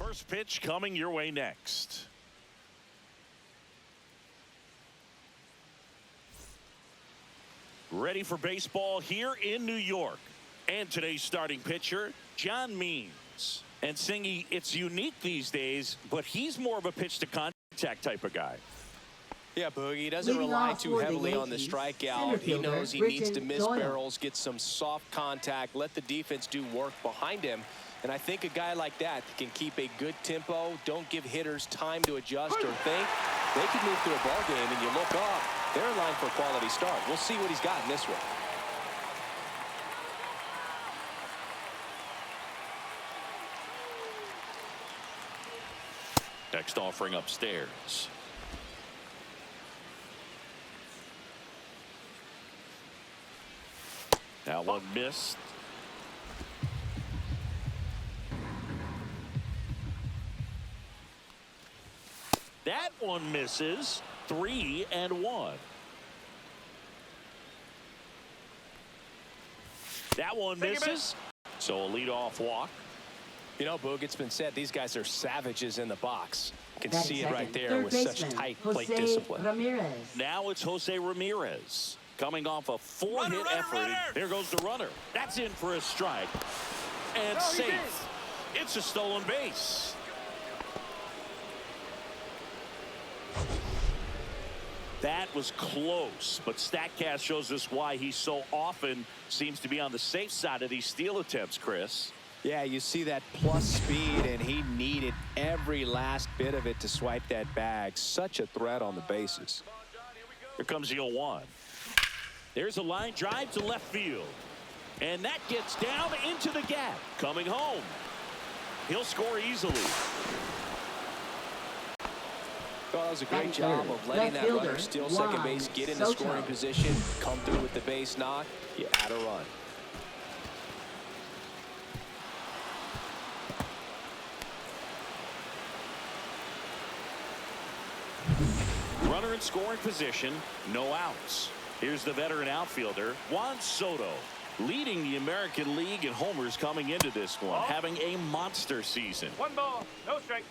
First pitch coming your way next. Ready for baseball here in New York. And today's starting pitcher, John Means. And Singy, it's unique these days, but he's more of a pitch to contact type of guy. Yeah, Boogie, he doesn't rely too heavily on the strikeout. He knows he needs to miss barrels, get some soft contact, let the defense do work behind him. And I think a guy like that can keep a good tempo, don't give hitters time to adjust or think. They can move through a ball game, and you look up, they're in line for a quality start. We'll see what he's got in this one. Next offering upstairs. That one missed. That one misses. 3-1. That one misses. So a leadoff walk. You know, Boog, it's been said these guys are savages in the box. You can That's see it second. right there Third with baseman, such tight plate Jose discipline. Ramirez. Now it's Jose Ramirez coming off a four-hit effort. runner. There goes the runner. That's in for a strike. And safe. It's a stolen base. That was close, but StatCast shows us why he so often seems to be on the safe side of these steal attempts, Chris. Yeah, you see that plus speed, and he needed every last bit of it to swipe that bag. Such a threat on the bases. Here comes the 0-1. There's a line drive to left field. And that gets down into the gap. Coming home. He'll score easily. Well, that was a great job of letting that runner steal second base, get into scoring position, come through with the base knock. You had a run. Runner in scoring position, no outs. Here's the veteran outfielder, Juan Soto, leading the American League in homers coming into this one, having a monster season. 1 ball, no strike.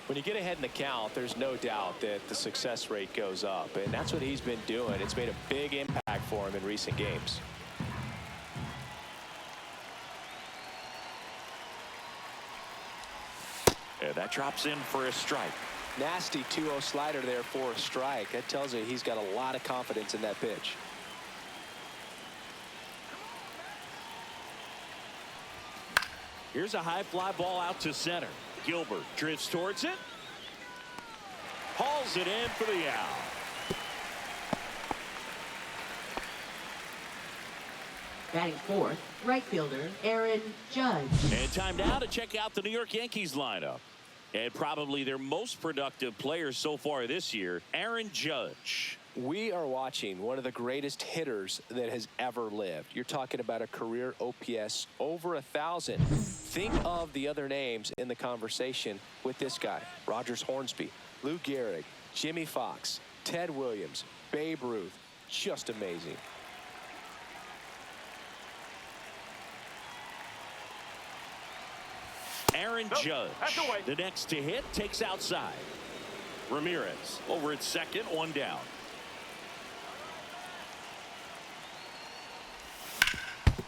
When you get ahead in the count, there's no doubt that the success rate goes up, and that's what he's been doing. It's made a big impact for him in recent games. And that drops in for a strike. Nasty 2-0 slider there for a strike. That tells you he's got a lot of confidence in that pitch. Here's a high fly ball out to center. Gilbert drifts towards it. Hauls it in for the out. Batting fourth, right fielder Aaron Judge. And time now to check out the New York Yankees lineup. And probably their most productive player so far this year, Aaron Judge. We are watching one of the greatest hitters that has ever lived. You're talking about a career OPS over 1,000. Think of the other names in the conversation with this guy. Rogers Hornsby, Lou Gehrig, Jimmy Fox, Ted Williams, Babe Ruth. Just amazing. Aaron Judge, the next to hit, takes outside. Ramirez over at second, one down.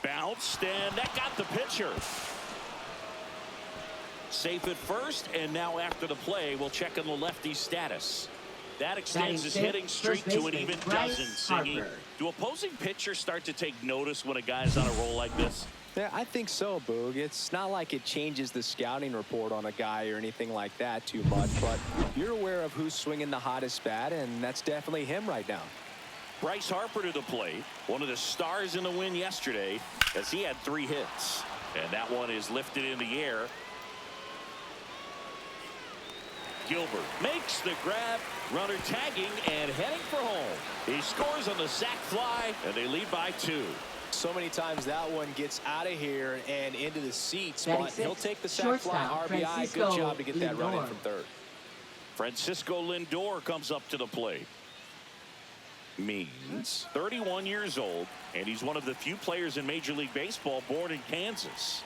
Bounced, and that got the pitcher. Safe at first, and now after the play, we'll check on the lefty's status. That extends his hitting streak to an even dozen, Siggy. Do opposing pitchers start to take notice when a guy's on a roll like this? Yeah, I think so, Boog. It's not like it changes the scouting report on a guy or anything like that too much, but you're aware of who's swinging the hottest bat, and that's definitely him right now. Bryce Harper to the plate, one of the stars in the win yesterday, as he had 3 hits. And that one is lifted in the air. Gilbert makes the grab, runner tagging and heading for home. He scores on the sac fly, and they lead by 2. So many times that one gets out of here and into the seats, but he'll take the sac fly. Shortstop, RBI, good job to get that run in Lindor. from third. Francisco Lindor comes up to the plate. Means 31 years old, and he's one of the few players in Major League Baseball born in Kansas.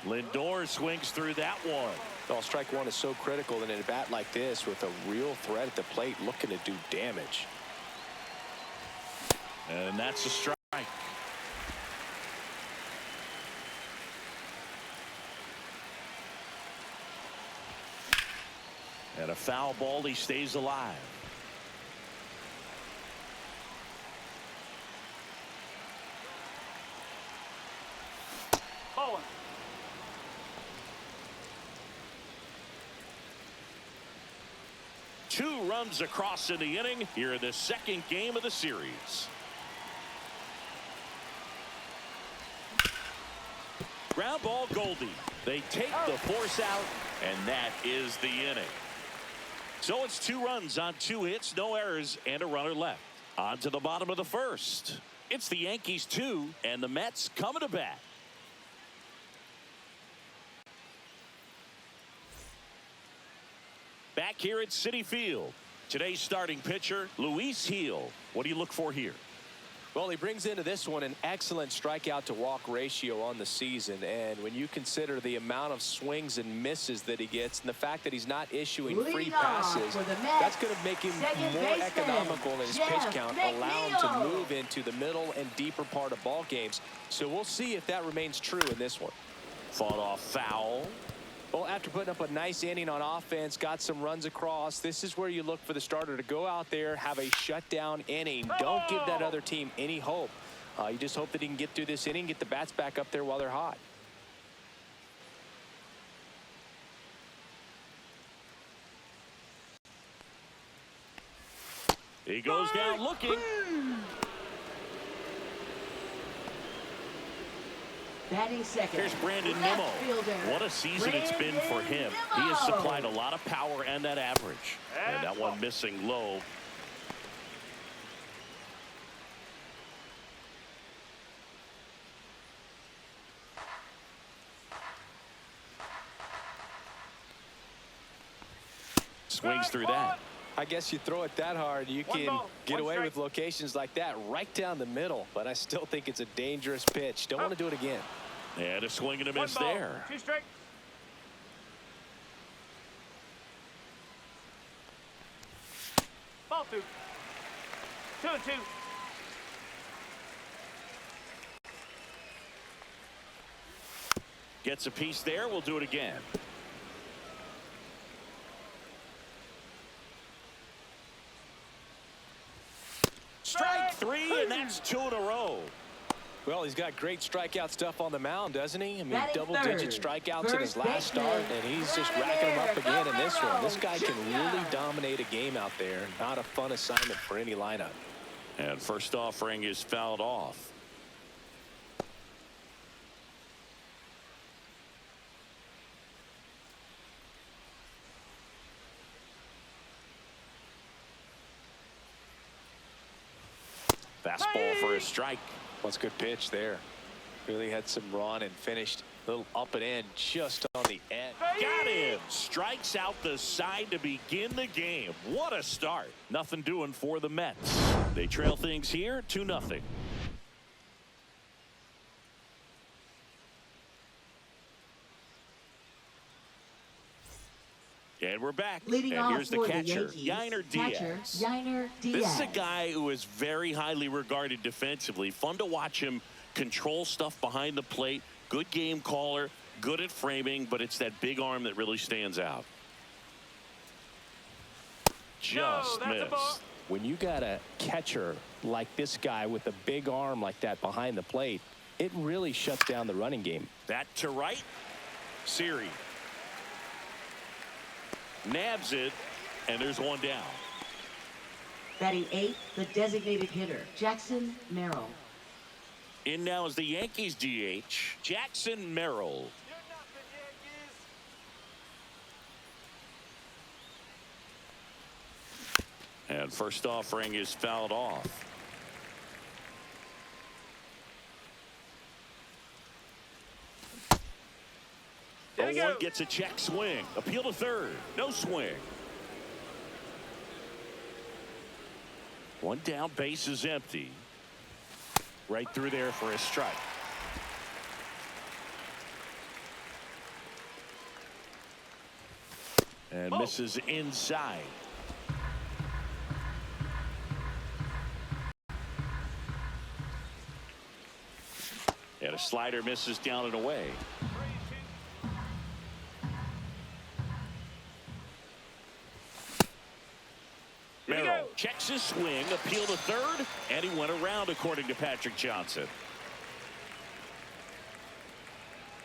Lindor swings through that one. Well, strike one is so critical in a bat like this with a real threat at the plate looking to do damage. And that's a strike. And a foul ball, he stays alive. Bowling. Two runs across in the inning here in the second game of the series. Ground ball, Goldie. They take the force out, and that is the inning. So it's 2 runs on 2 hits, no errors, and a runner left. On to the bottom of the first. It's the Yankees 2, and the Mets coming to bat. Back here at Citi Field. Today's starting pitcher, Luis Gil. What do you look for here? Well, he brings into this one an excellent strikeout to walk ratio on the season. And when you consider the amount of swings and misses that he gets and the fact that he's not issuing free passes, that's going to make him more economical in his pitch count, allow him to move into the middle and deeper part of ball games. So we'll see if that remains true in this one. Fought off foul. Well, after putting up a nice inning on offense, got some runs across, this is where you look for the starter to go out there, have a shutdown inning. Don't give that other team any hope. You just hope that he can get through this inning, get the bats back up there while they're hot. He goes down looking. Batting second. Here's Brandon left Nimmo. fielder, What a season it's been for him. He has supplied a lot of power and that average. And that one missing low. Swings through that. I guess you throw it that hard, you can get away with locations like that right down the middle. But I still think it's a dangerous pitch. Don't want to do it again. And a swing and a miss there. 2 strike. Ball 2. 2-2. Gets a piece there. We'll do it again. Strike 3, and that's 2 in a row. Well, he's got great strikeout stuff on the mound, doesn't he? I mean, Batting double-digit third. strikeouts in his First last start, baseman. and he's just racking them up again in this one. This guy can really dominate a game out there. Not a fun assignment for any lineup. And first offering is fouled off. Fastball for a strike. What's a good pitch there. Really had some run and finished a little up and in just on the edge. Got him. Strikes out the side to begin the game. What a start. Nothing doing for the Mets. They trail things here 2-0. And we're back. Leading and off here's the for catcher, the Yankees, Diaz. Yainer Diaz. This is a guy who is very highly regarded defensively. Fun to watch him control stuff behind the plate. Good game caller, good at framing, but it's that big arm that really stands out. Just missed. When you got a catcher like this guy with a big arm like that behind the plate, it really shuts down the running game. That to right. Siri nabs it, and there's one down. Batting 8th, the designated hitter, Jackson Merrill. In now is the Yankees DH, Jackson Merrill. And first offering is fouled off. The one gets a check swing. Appeal to third. No swing. One down, base is empty. Right through there for a strike. And misses inside. And a slider misses down and away. Merrill checks his swing, appeal to third, and he went around, according to Patrick Johnson.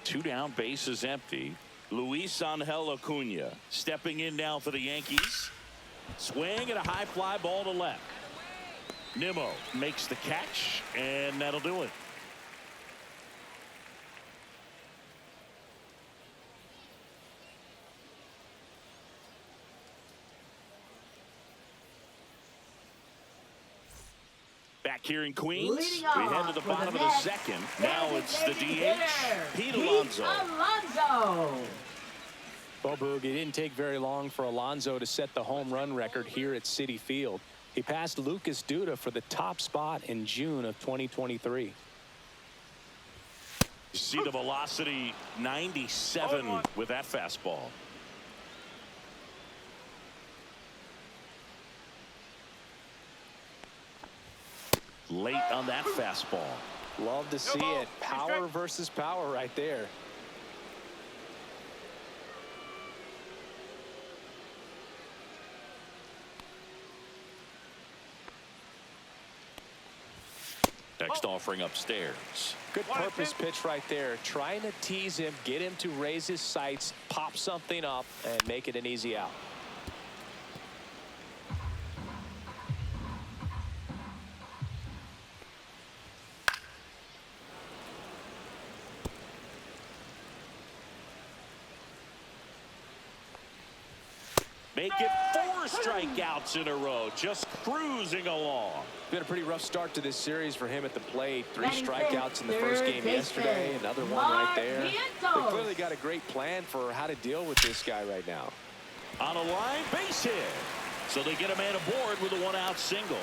Two down, base is empty. Luis Angel Acuna stepping in now for the Yankees. Swing and a high fly ball to left. Nimmo makes the catch, and that'll do it. Back here in Queens, we head to the bottom of the second. Now it's the DH, Pete Alonso. Well, Boog, it didn't take very long for Alonso to set the home run record here at Citi Field. He passed Lucas Duda for the top spot in June of 2023. You see the velocity, 97 with that fastball. Late on that fastball. Love to see it. Power versus power right there. Next offering upstairs. Good purpose pitch right there. Trying to tease him, get him to raise his sights, pop something up, and make it an easy out. Make it 4 strikeouts in a row, just cruising along. Been a pretty rough start to this series for him at the plate. 3 strikeouts in the first game yesterday, another one right there. They clearly got a great plan for how to deal with this guy right now. On a line, base hit. So they get a man aboard with a 1-out single.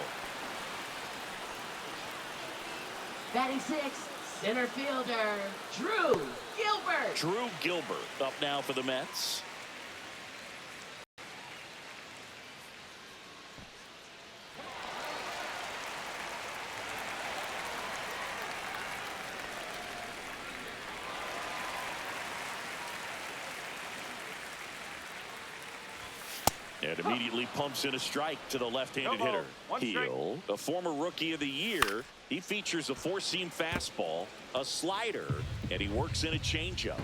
Batting 6th, center fielder, Drew Gilbert. Drew Gilbert up now for the Mets. And immediately pumps in a strike to the left-handed hitter. Heel, a former Rookie of the Year. He features a 4-seam fastball, a slider, and he works in a changeup.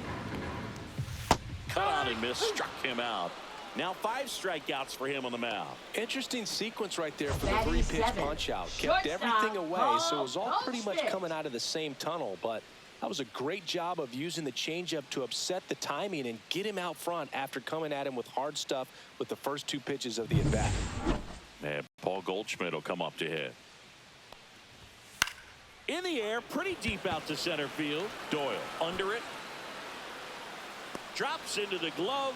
Cut on and miss, struck him out. Now 5 strikeouts for him on the mound. Interesting sequence right there for the 3-pitch punch out. Kept everything away, so it was all pretty much coming out of the same tunnel, but that was a great job of using the changeup to upset the timing and get him out front after coming at him with hard stuff with the first 2 pitches of the at-bat. And Paul Goldschmidt will come up to hit. In the air, pretty deep out to center field. Doyle under it. Drops into the glove,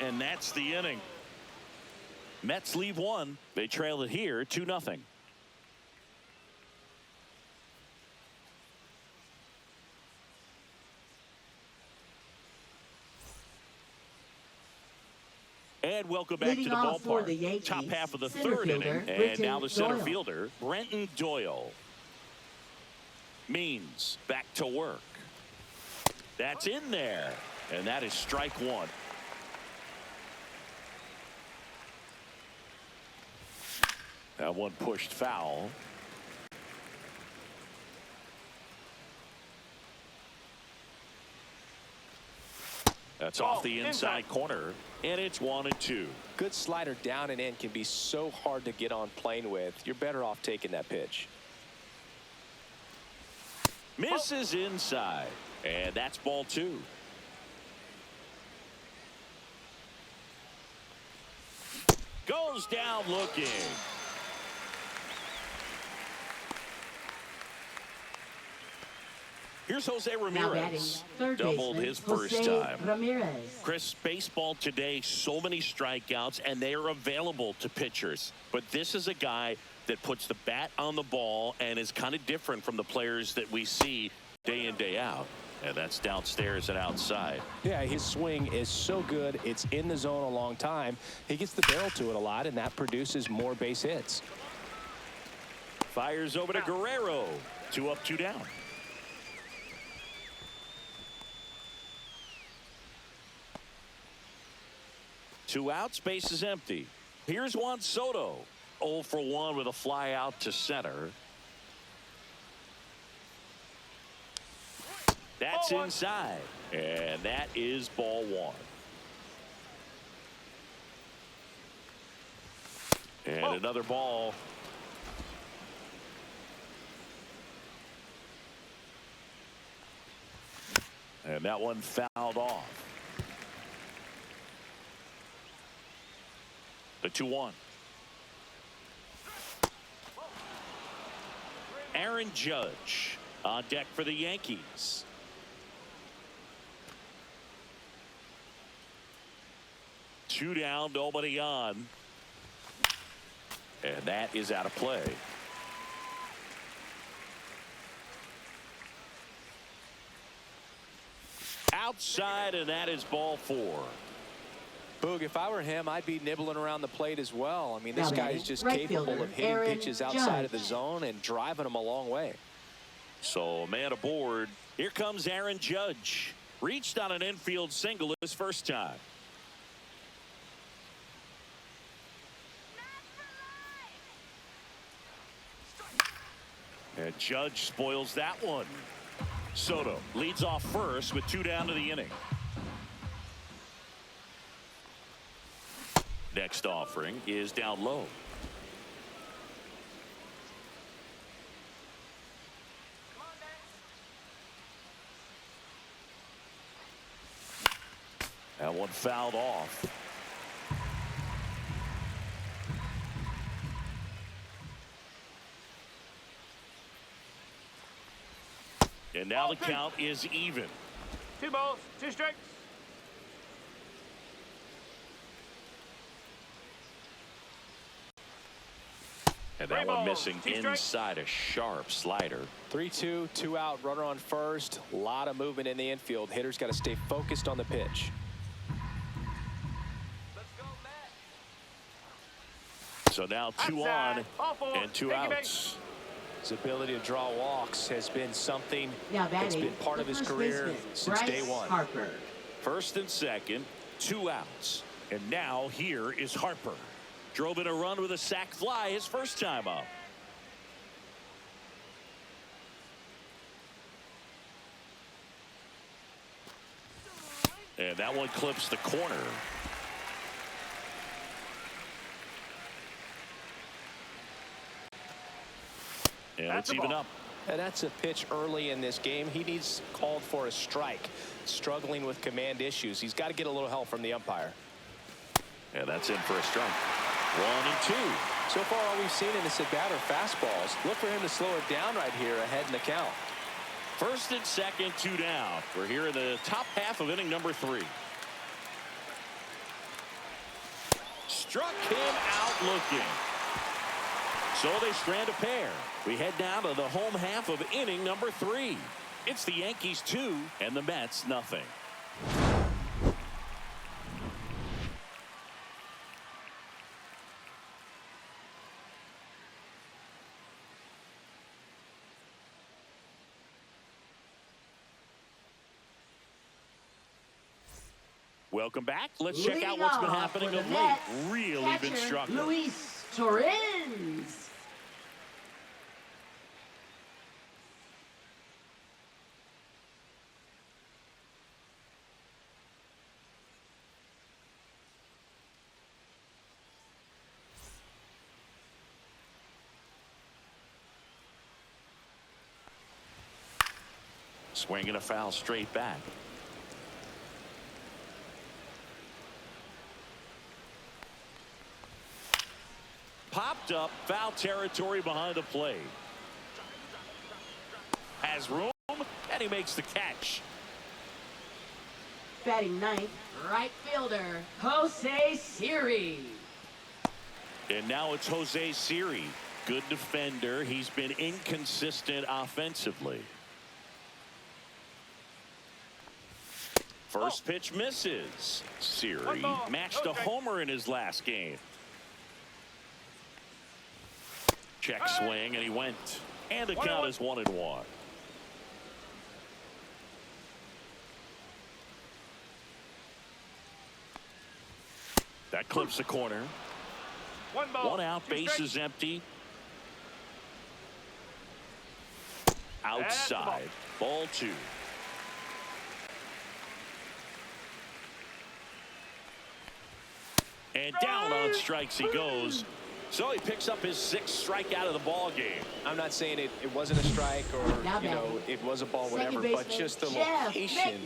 and that's the inning. Mets leave 1. They trail it here 2-0. And welcome back to the ballpark. Top half of the 3rd inning. And now the center fielder, Brenton Doyle. Means back to work. That's in there. And that is strike 1. That one pushed foul. That's off the inside corner, and it's 1-2. Good slider down and in can be so hard to get on plane with. You're better off taking that pitch. Misses inside, and that's ball 2. Goes down looking. Here's Jose Now batting, Ramirez. third Doubled baseman, his first Jose time. Ramirez. Chris, baseball today, so many strikeouts, and they are available to pitchers. But this is a guy that puts the bat on the ball and is kind of different from the players that we see day in, day out. And that's downstairs and outside. Yeah, his swing is so good. It's in the zone a long time. He gets the barrel to it a lot, and that produces more base hits. Fires over to Guerrero. 2 up, 2 down. Two outs, base is empty. Here's Juan Soto. 0 for 1 with a fly out to center. That's inside. And that is ball 1. And another ball. And that one fouled off. The 2-1. Aaron Judge on deck for the Yankees. Two down, nobody on. And that is out of play. Outside, and that is ball 4. Boog, if I were him, I'd be nibbling around the plate as well. I mean, this Now guy batting, is just right capable fielder, of hitting Aaron pitches outside of the Judge. zone and driving them a long way. So, man aboard. Here comes Aaron Judge. Reached on an infield single his first time. And Judge spoils that one. Soto leads off first with 2 down to the inning. Next offering is down low. That one fouled off. And now the count is even. 2 balls, 2 strikes. And that 3 one balls, missing 2 strikes. inside a sharp slider. 3-2, 2 out, runner on first. A lot of movement in the infield. Hitter's got to stay focused on the pitch. Let's go, Matt. So now 2 Outside. on All 4. and 2 Piggy bank. outs. His ability to draw walks has been something Now that's batting, been part the of his first career baseman, since Bryce day one. Harper. First and second, 2 outs. And now here is Harper. Drove in a run with a sac fly his first time up. And that one clips the corner. And That's it's a even ball. up. And that's a pitch early in this game. He needs called for a strike. Struggling with command issues. He's got to get a little help from the umpire. And that's in for a strike. 1 and 2. So far, all we've seen in this at bat are fastballs. Look for him to slow it down right here ahead in the count. First and second, 2 down. We're here in the top half of inning number 3. Struck him out looking. So they strand a pair. We head down to the home half of inning number 3. It's the Yankees 2 and the Mets nothing. Welcome back. Let's check out what's been happening of late. Really been struggling. Luis Torrens. Swinging a foul straight back. Popped up, foul territory behind the plate. Has room, and he he makes the catch. Batting ninth, right fielder, Jose Siri. And now it's Jose Siri. Good defender. He's been inconsistent offensively. First pitch misses. Siri matched a homer in his last game. Check swing, and he went. And the count is 1-1. That clips the corner. One out, base is empty. Outside. Ball 2. And down on strikes he goes. So he picks up his 6th strikeout of the ball game. I'm not saying it wasn't a strike or, you know, it was a ball, whatever, but just the location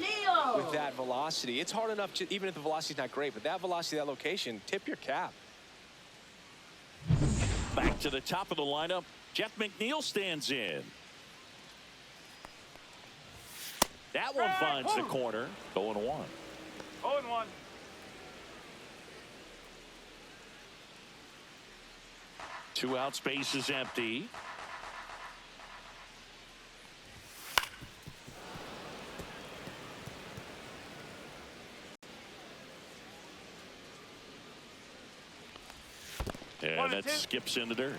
with that velocity. It's hard enough, even if the velocity's not great, but that velocity, that location, tip your cap. Back to the top of the lineup. Jeff McNeil stands in. That one finds the corner. 0-1. 0-1. Two outs, base is empty. And that skips in the dirt.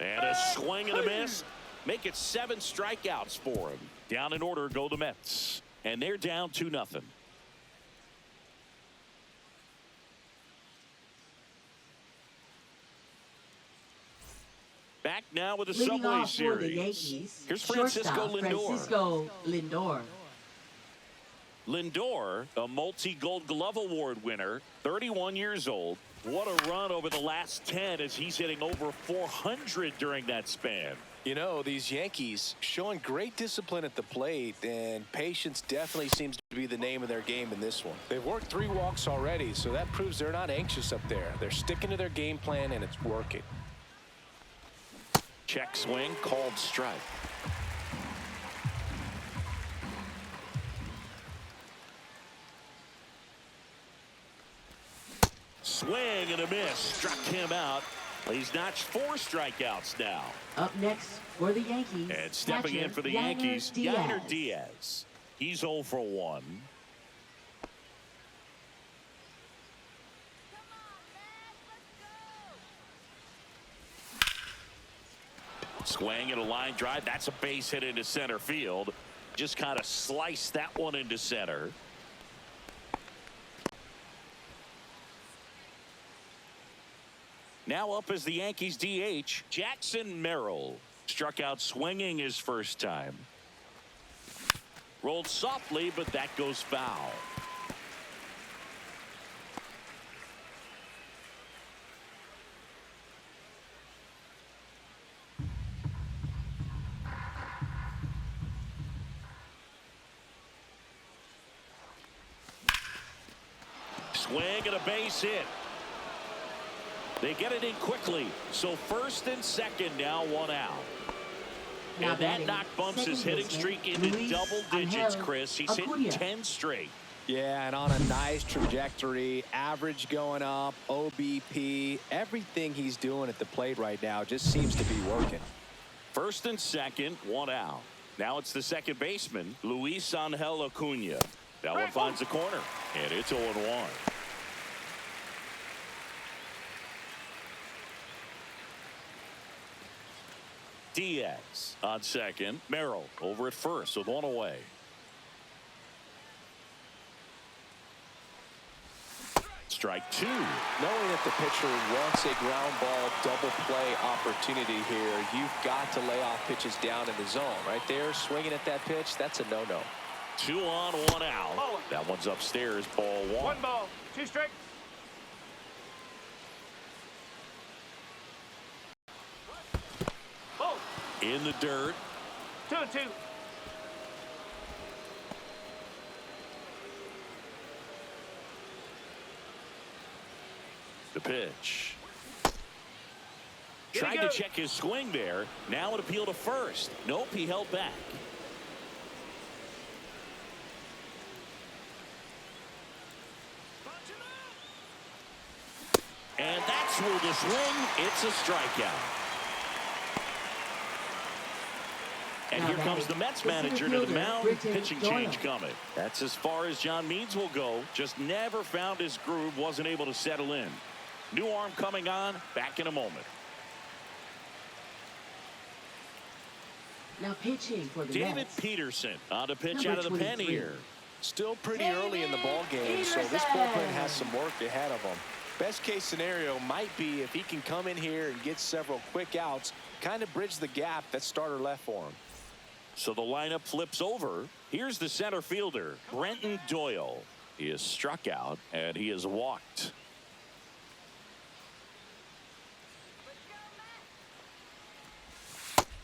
And a swing and a miss. Make it 7 strikeouts for him. Down in order go the Mets. And they're down 2-0. Back now with the Leading Subway off for the Series. Yankees, Here's Francisco Lindor. Lindor, a multi-Gold Glove Award winner, 31 years old. What a run over the last 10 as he's hitting over 400 during that span. You know, these Yankees showing great discipline at the plate, and patience definitely seems to be the name of their game in this one. They've worked 3 walks already, so that proves they're not anxious up there. They're sticking to their game plan, and it's working. Check swing, called strike. Swing and a miss. Struck him out. He's notched 4 strikeouts now. Up next for the Yankees. And stepping in for the Yankees, Yainer Diaz. He's 0 for 1. Swing and a line drive. That's a base hit into center field. Just kind of sliced that one into center. Now up as the Yankees DH, Jackson Merrill. Struck out swinging his first time. Rolled softly, but that goes foul. Swing and a base hit. They get it in quickly. So first and second now, 1 out. Now and that knock bumps his hitting streak into double digits, Chris. He's hit 10 straight. Yeah, and on a nice trajectory, average going up, OBP, everything he's doing at the plate right now just seems to be working. First and second, 1 out. Now it's the second baseman, Luis Angel Acuna. That one finds the corner, and it's 0-1. Diaz on second. Merrill over at first with 1 away. Strike 2. Knowing that the pitcher wants a ground ball double play opportunity here, you've got to lay off pitches down in the zone. Right there, swinging at that pitch, that's a no-no. 2 on, 1 out. That one's upstairs, ball 1. 1 ball, 2 strikes. In the dirt. 2-2. The pitch. Tried to check his swing there. Now an appeal to first. Nope, he held back. And that's through the swing. It's a strikeout. And here comes the Mets manager to the mound. Pitching change coming. That's as far as John Means will go. Just never found his groove. Wasn't able to settle in. New arm coming on. Back in a moment. Now pitching for the David Mets. Peterson on to pitch out of the pen here. Still pretty early in the ball game, so this bullpen has some work ahead of him. Best case scenario might be if he can come in here and get several quick outs, kind of bridge the gap that starter left for him. So the lineup flips over. Here's the center fielder, Brenton Doyle. He is struck out and he is walked.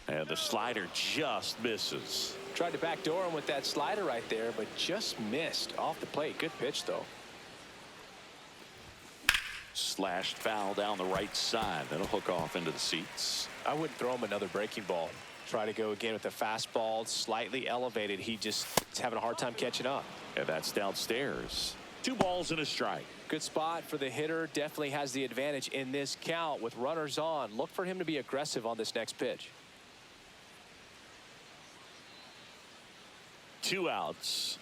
And the slider just misses. Tried to backdoor him with that slider right there, but just missed off the plate. Good pitch, though. Slashed foul down the right side. That'll hook off into the seats. I wouldn't throw him another breaking ball. Try to go again with the fastball, slightly elevated. He just is having a hard time catching up. And that's downstairs. 2 balls and a strike. Good spot for the hitter. Definitely has the advantage in this count with runners on. Look for him to be aggressive on this next pitch. 2 outs.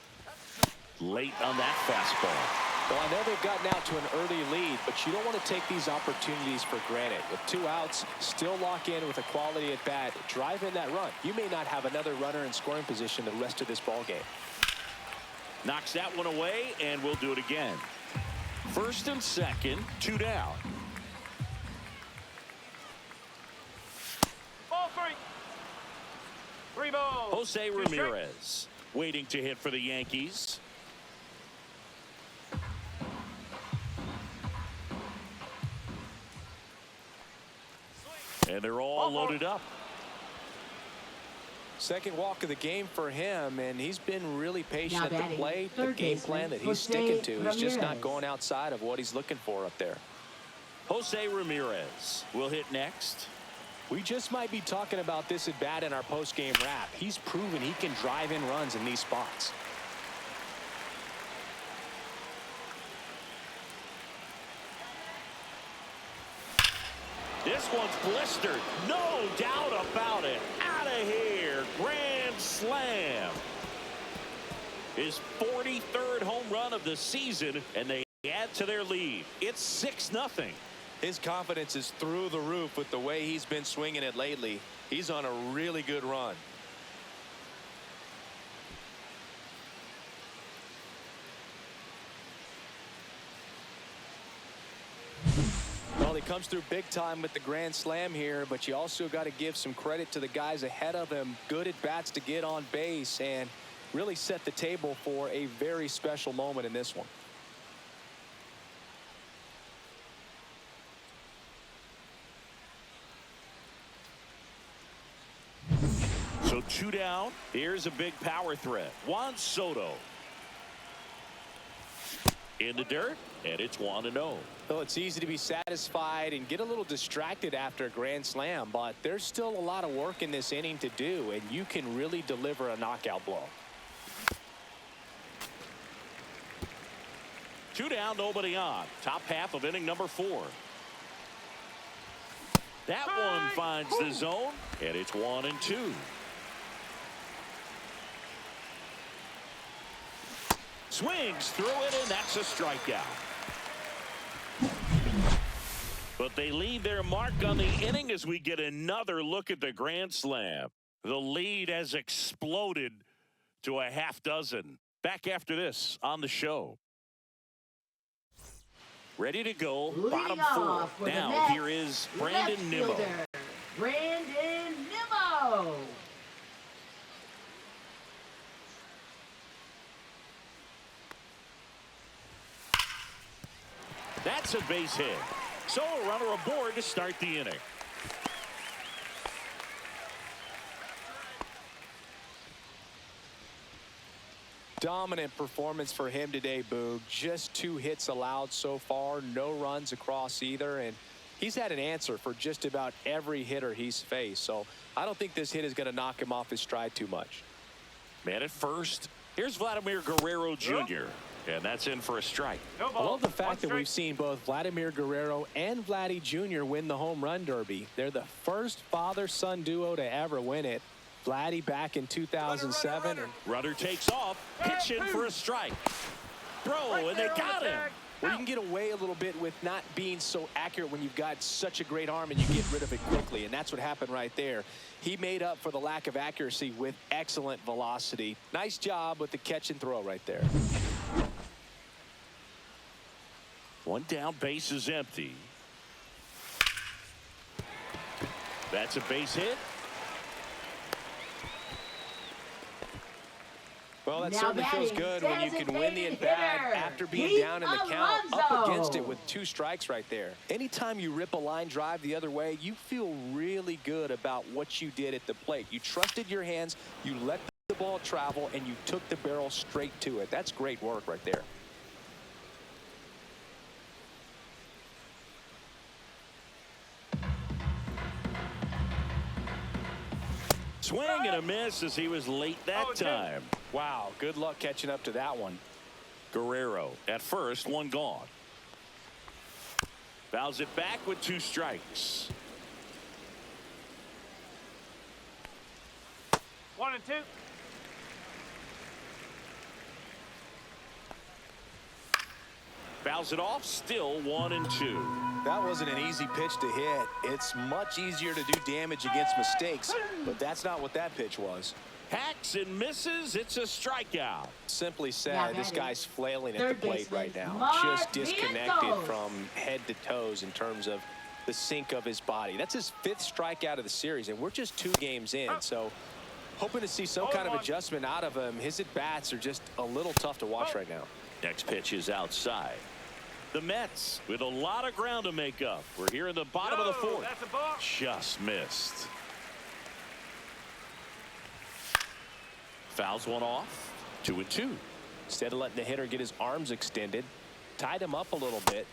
Late on that fastball. Well, I know they've gotten out to an early lead, but you don't want to take these opportunities for granted. With 2 outs, still lock in with a quality at bat. Drive in that run. You may not have another runner in scoring position the rest of this ball game. Knocks that one away, and we'll do it again. First and second, 2 down. Ball 3. 3 balls. Jose 2 Ramirez waiting to hit for the Yankees. And they're all loaded up. Second walk of the game for him, and he's been really patient Now at the plate. The game plan that he's sticking to is just not going outside of what he's looking for up there. Jose Ramirez will hit next. We just might be talking about this at bat in our post-game wrap. He's proven he can drive in runs in these spots. This one's blistered. No doubt about it. Out of here. Grand slam. His 43rd home run of the season, and they add to their lead. It's 6-0. His confidence is through the roof with the way he's been swinging it lately. He's on a really good run. Well, he comes through big time with the grand slam here, but you also got to give some credit to the guys ahead of him. Good at bats to get on base and really set the table for a very special moment in this one. So 2 down. Here's a big power threat. Juan Soto in the dirt, and it's 1-0. Well, it's easy to be satisfied and get a little distracted after a grand slam, but there's still a lot of work in this inning to do, and you can really deliver a knockout blow. 2 down, nobody on. Top half of inning number 4. That one finds the zone, and it's 1-2. Swings through it, and that's a strikeout. But they leave their mark on the inning as we get another look at the grand slam. The lead has exploded to a half dozen. Back after this on the show. Ready to go. Bottom 4. Now here is Brandon Nimmo. Brandon Nimmo. That's a base hit. So a runner aboard to start the inning. Dominant performance for him today, Boog. Just 2 hits allowed so far. No runs across either. And He's had an answer for just about every hitter he's faced, so I don't think this hit is going to knock him off his stride too much. Man at first. Here's Vladimir Guerrero Jr. And that's in for a strike. No I ball. love the fact that we've seen both Vladimir Guerrero and Vladdy Jr. win the home run derby. They're the first father-son duo to ever win it. Vladdy back in 2007. Runner takes off. Pitch in for a strike. Throw, and they got him. Well, you can get away a little bit with not being so accurate when you've got such a great arm and you get rid of it quickly, and that's what happened right there. He made up for the lack of accuracy with excellent velocity. Nice job with the catch and throw right there. One down, base is empty. That's a base hit. Well, that Now certainly feels batting, good when you can win the at-bat hitter, after being Pete down in the count, up Alonso. against it with 2 strikes right there. Anytime you rip a line drive the other way, you feel really good about what you did at the plate. You trusted your hands, you let the ball travel, and you took the barrel straight to it. That's great work right there. Swing and a miss as he was late that time. Wow, good luck catching up to that one. Guerrero at first, one gone. Fouls it back with 2 strikes. 1 and 2. Fouls it off, still 1 and 2. That wasn't an easy pitch to hit. It's much easier to do damage against mistakes, but that's not what that pitch was. Hacks and misses, it's a strikeout. Simply said, Now this batting, guy's flailing at third the plate baseman, right now. Mark Just disconnected Vientos. from head to toes in terms of the sink of his body. That's his 5th strikeout of the series, and we're just 2 games in. So hoping to see some kind of adjustment out of him. His at-bats are just a little tough to watch right now. Next pitch is outside. The Mets with a lot of ground to make up. We're here in the bottom of the 4th. That's a ball. Just missed. Fouls one off. 2 and 2. Instead of letting the hitter get his arms extended, tied him up a little bit.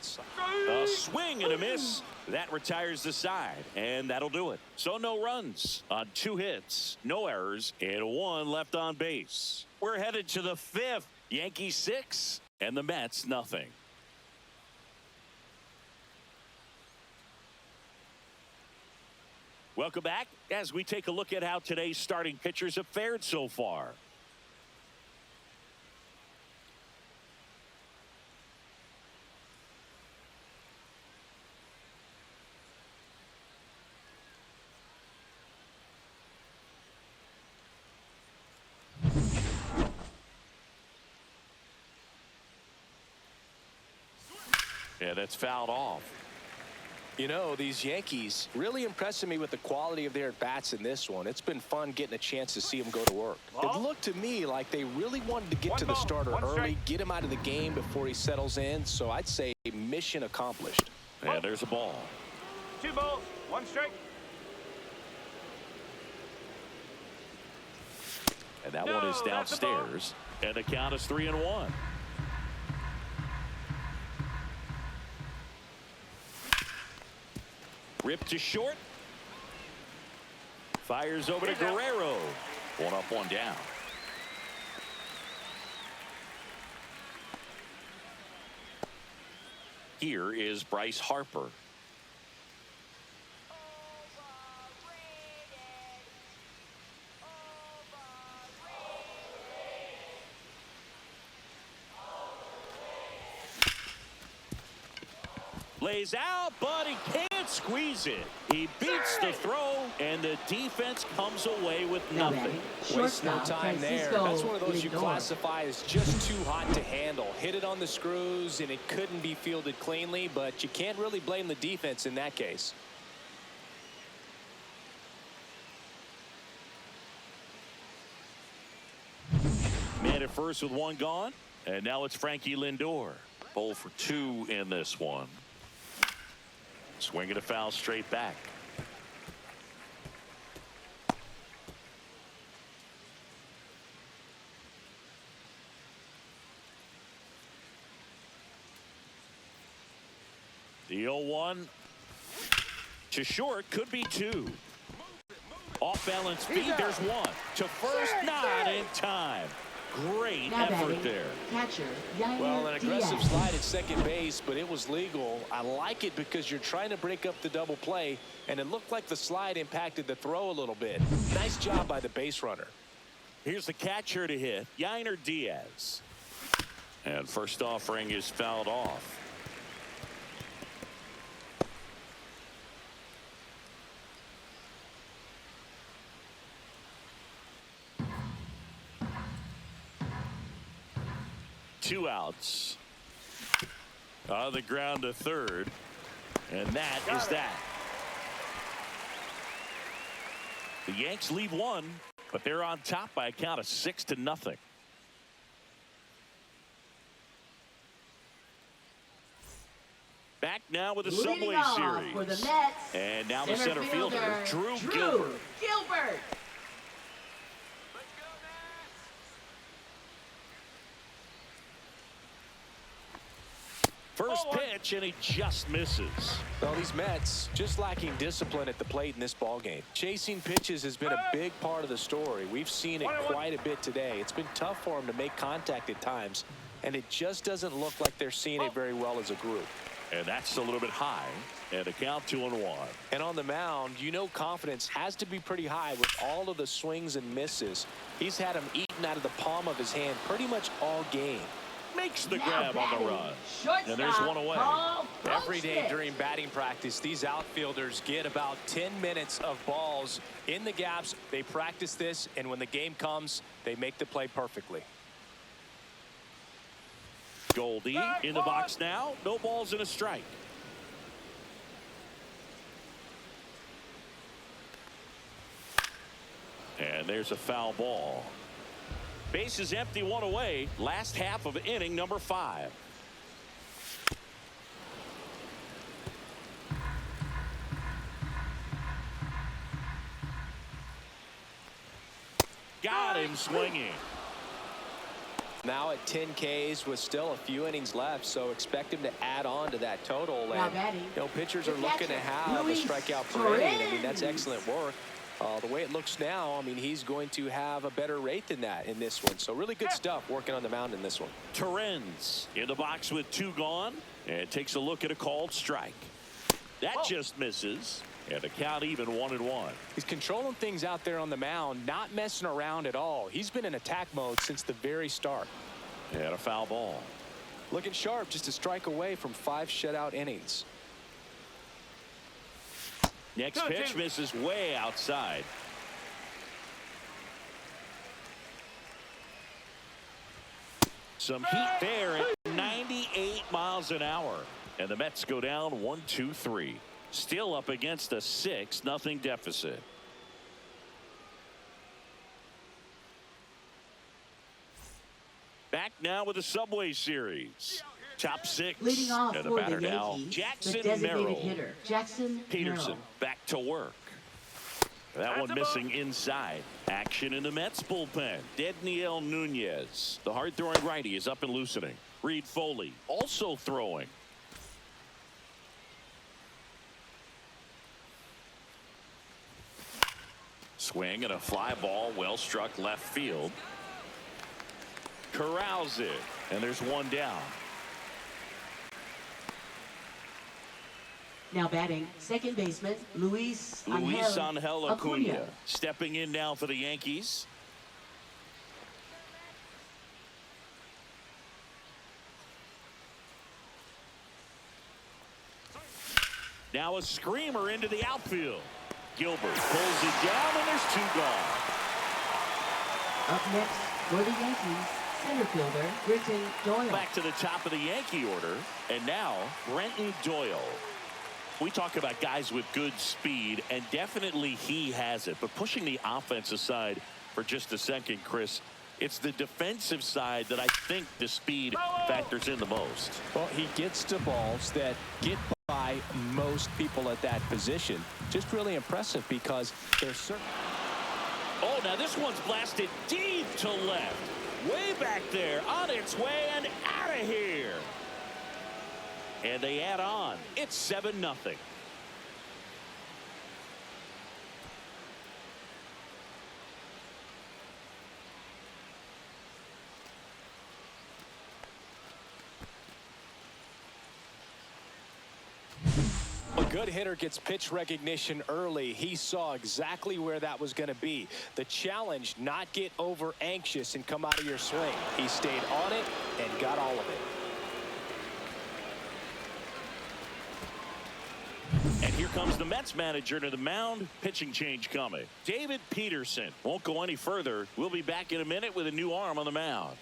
A swing and a miss. That retires the side, and that'll do it. So no runs on 2 hits, no errors, and 1 left on base. We're headed to the 5th. Yankees 6 and the Mets nothing. Welcome back as we take a look at how today's starting pitchers have fared so far. Yeah, that's fouled off. You know, these Yankees really impressing me with the quality of their at-bats in this one. It's been fun getting a chance to see them go to work. It looked to me like they really wanted to get to the starter early, get him out of the game before he settles in. So I'd say mission accomplished. And there's a ball. 2 balls, 1 strike. And that one is No, that's a ball. downstairs. And the count is 3 and 1. Ripped to short. Fires over to Guerrero. 1 up, 1 down. Here is Bryce Harper. Lays out, but he can't squeeze it. He beats the throw, and the defense comes away with nothing. Waste no time there. That's one of those you classify as just too hot to handle. Hit it on the screws, and it couldn't be fielded cleanly, but you can't really blame the defense in that case. Man at first with 1 gone, and now it's Frankie Lindor. 0 for 2 in this one. Swinging a foul straight back. The 0-1. To short, could be 2. Off balance feed, there's 1. To first, not in time. Great effort there. Catcher, Well, an aggressive slide at second base, but it was legal. I like it because you're trying to break up the double play, and it looked like the slide impacted the throw a little bit. Nice job by the base runner. Here's the catcher to hit, Yainer Diaz. And first offering is fouled off. Two outs. On the ground to third. And that is that. The Yanks leave 1, but they're on top by a count of 6-0. Back now with the Subway Series. For the Mets, and now the center fielder, Drew Gilbert. First pitch, and he just misses. Well, these Mets just lacking discipline at the plate in this ballgame. Chasing pitches has been a big part of the story. We've seen it quite a bit today. It's been tough for them to make contact at times, and it just doesn't look like they're seeing it very well as a group. And that's a little bit high, and a count 2-1. And on the mound, you know confidence has to be pretty high with all of the swings and misses. He's had them eaten out of the palm of his hand pretty much all game. Makes the grab on the run. And there's one away. Every day during batting practice, these outfielders get about 10 minutes of balls in the gaps. They practice this, and when the game comes, they make the play perfectly. Goldie in the box now. No balls and a strike. And there's a foul ball. Base is empty, 1 away. Last half of inning number 5. Got him swinging. Now at 10 Ks with still a few innings left, so expect him to add on to that total. And, pitchers are looking to have a strikeout parade. I mean, that's excellent work. The way it looks now, I mean, he's going to have a better rate than that in this one. So really good stuff working on the mound in this one. Torrens in the box with 2 gone, and takes a look at a called strike. That just misses, and the count even 1-1. He's controlling things out there on the mound, not messing around at all. He's been in attack mode since the very start. And a foul ball. Looking sharp, just a strike away from 5 shutout innings. Next pitch misses way outside. Some heat there at 98 miles an hour. And the Mets go down 1-2-3. Still up against a 6-0 deficit. Back now with the Subway Series. Top 6. Leading off and the for batter the now, Yankees, Jackson the designated Merrill. hitter, Jackson Peterson Merrill. back to work. That one missing inside. Action in the Mets bullpen. Dedniel Nunez, the hard-throwing righty, is up and loosening. Reed Foley also throwing. Swing and a fly ball, well struck left field. Corrals it, and there's one down. Now batting, second baseman, Luis Angel Acuna. Stepping in now for the Yankees. Now a screamer into the outfield. Gilbert pulls it down, and there's 2 gone. Up next for the Yankees, center fielder, Brenton Doyle. Back to the top of the Yankee order, and now Brenton Doyle. We talk about guys with good speed, and definitely he has it. But pushing the offensive side for just a second, Chris, it's the defensive side that I think the speed factors in the most. Well, he gets to balls that get by most people at that position. Just really impressive because there's certain. Oh, now this one's blasted deep to left. Way back there, on its way and out of here. And they add on. It's 7-0. good hitter gets pitch recognition early. He saw exactly where that was going to be. The challenge, not get over anxious and come out of your swing. He stayed on it and got all of it. And here comes the Mets manager to the mound. Pitching change coming. David Peterson won't go any further. We'll be back in a minute with a new arm on the mound.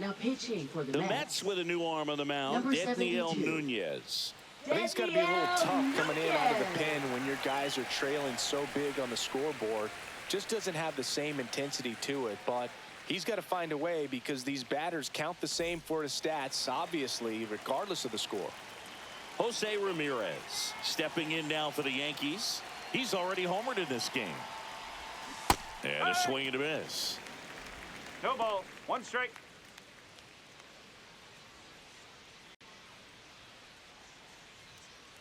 Now pitching for the Mets with a new arm on the mound. Number Daniel 72. Nunez. I think it's got to be a little tough coming in out of the pen when your guys are trailing so big on the scoreboard. Just doesn't have the same intensity to it, but he's got to find a way because these batters count the same for his stats, obviously, regardless of the score. Jose Ramirez stepping in now for the Yankees. He's already homered in this game. And a swing and a miss. No ball. 1 strike.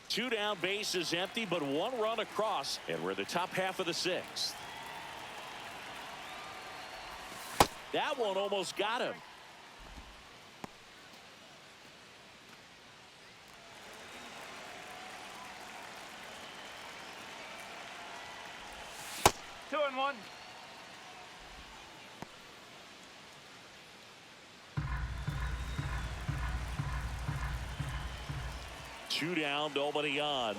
Two down, base is empty, but 1 run across, and we're the top half of the 6th. That one almost got him. Two and one. Two down, nobody on.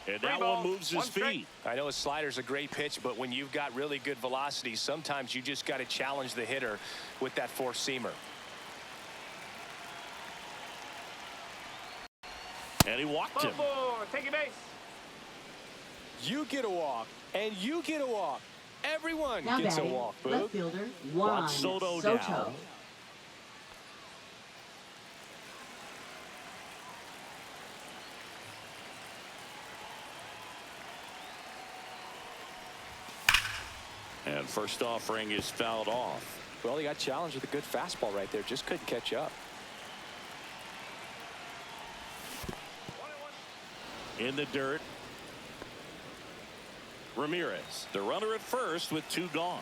And that Ball, one moves his 1 strike. feet. I know his slider's a great pitch, but when you've got really good velocity, sometimes you just got to challenge the hitter with that four-seamer. And he walked him. Take a base. You get a walk, and you get a walk. Everyone Now gets a batting, walk, left Boog. fielder Juan Juan Soto Soto. down. And first offering is fouled off. Well, he got challenged with a good fastball right there. Just couldn't catch up. In the dirt. Ramirez, the runner at first with 2 gone.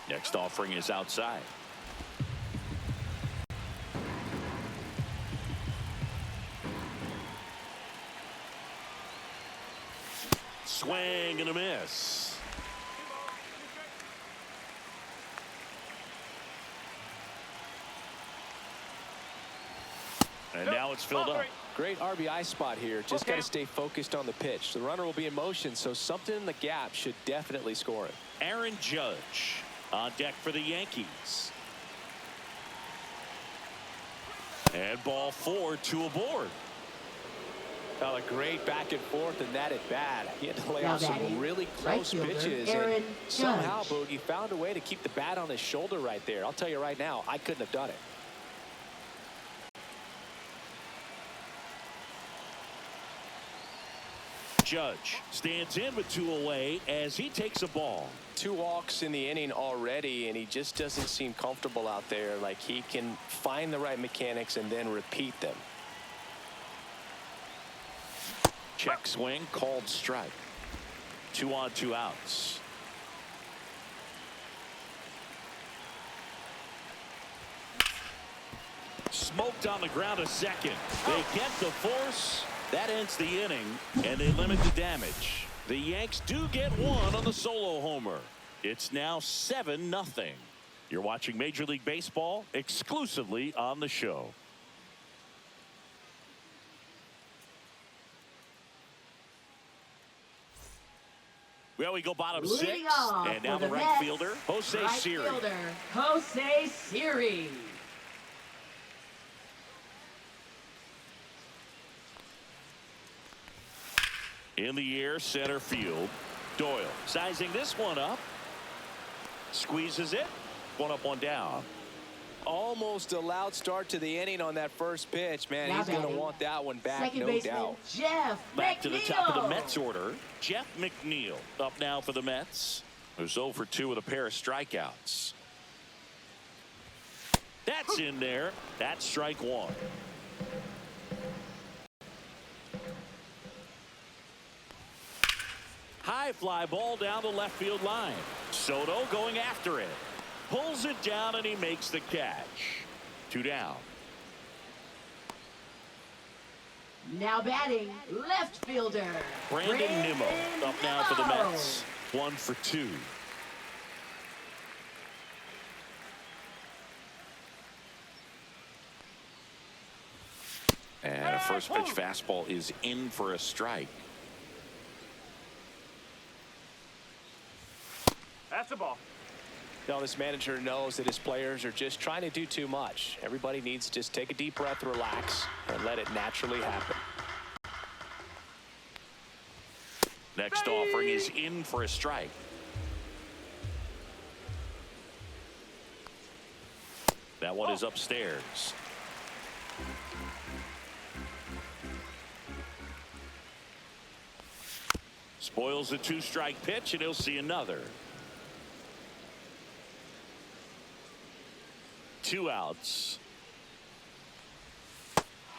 Next offering is outside. Swing and a miss. And now it's filled up. Great RBI spot here. Just got to stay focused on the pitch. The runner will be in motion, so something in the gap should definitely score it. Aaron Judge on deck for the Yankees. And ball 4, 2 aboard. A great back and forth, and that at bat. He had to lay Now off some batting, really right close fielder, pitches. Aaron And somehow, Judge. Boogie found a way to keep the bat on his shoulder right there. I'll tell you right now, I couldn't have done it. Judge stands in with 2 away as he takes a ball. 2 walks in the inning already, and he just doesn't seem comfortable out there. Like he can find the right mechanics and then repeat them. Check swing, called strike. 2 on, 2 outs. Smoked on the ground a second. They get the force. That ends the inning, and they limit the damage. The Yanks do get 1 on the solo homer. It's now 7-0. You're watching Major League Baseball exclusively on the show. Well, we go bottom 6, Leading off and now for the right Mets, fielder, Jose right Siri. fielder, Jose Siri. In the air, center field. Doyle sizing this one up. Squeezes it. 1 up, 1 down. Almost a loud start to the inning on that first pitch. Man, Now he's going to batting, want that one back, second no baseman, doubt. Jeff Back McNeil. to the top of the Mets order. Jeff McNeil up now for the Mets, who's 0 for 2 with a pair of strikeouts. That's in there. That's strike 1. High fly ball down the left field line. Soto going after it. Pulls it down and he makes the catch. 2 down. Now batting, left fielder. Brandon Nimmo up now for the Mets. 1 for 2. And a first pitch fastball is in for a strike. That's a ball. Now this manager knows that his players are just trying to do too much. Everybody needs to just take a deep breath, relax, and let it naturally happen. Next offering is in for a strike. That one is upstairs. Spoils the 2-strike pitch, and he'll see another. 2 outs.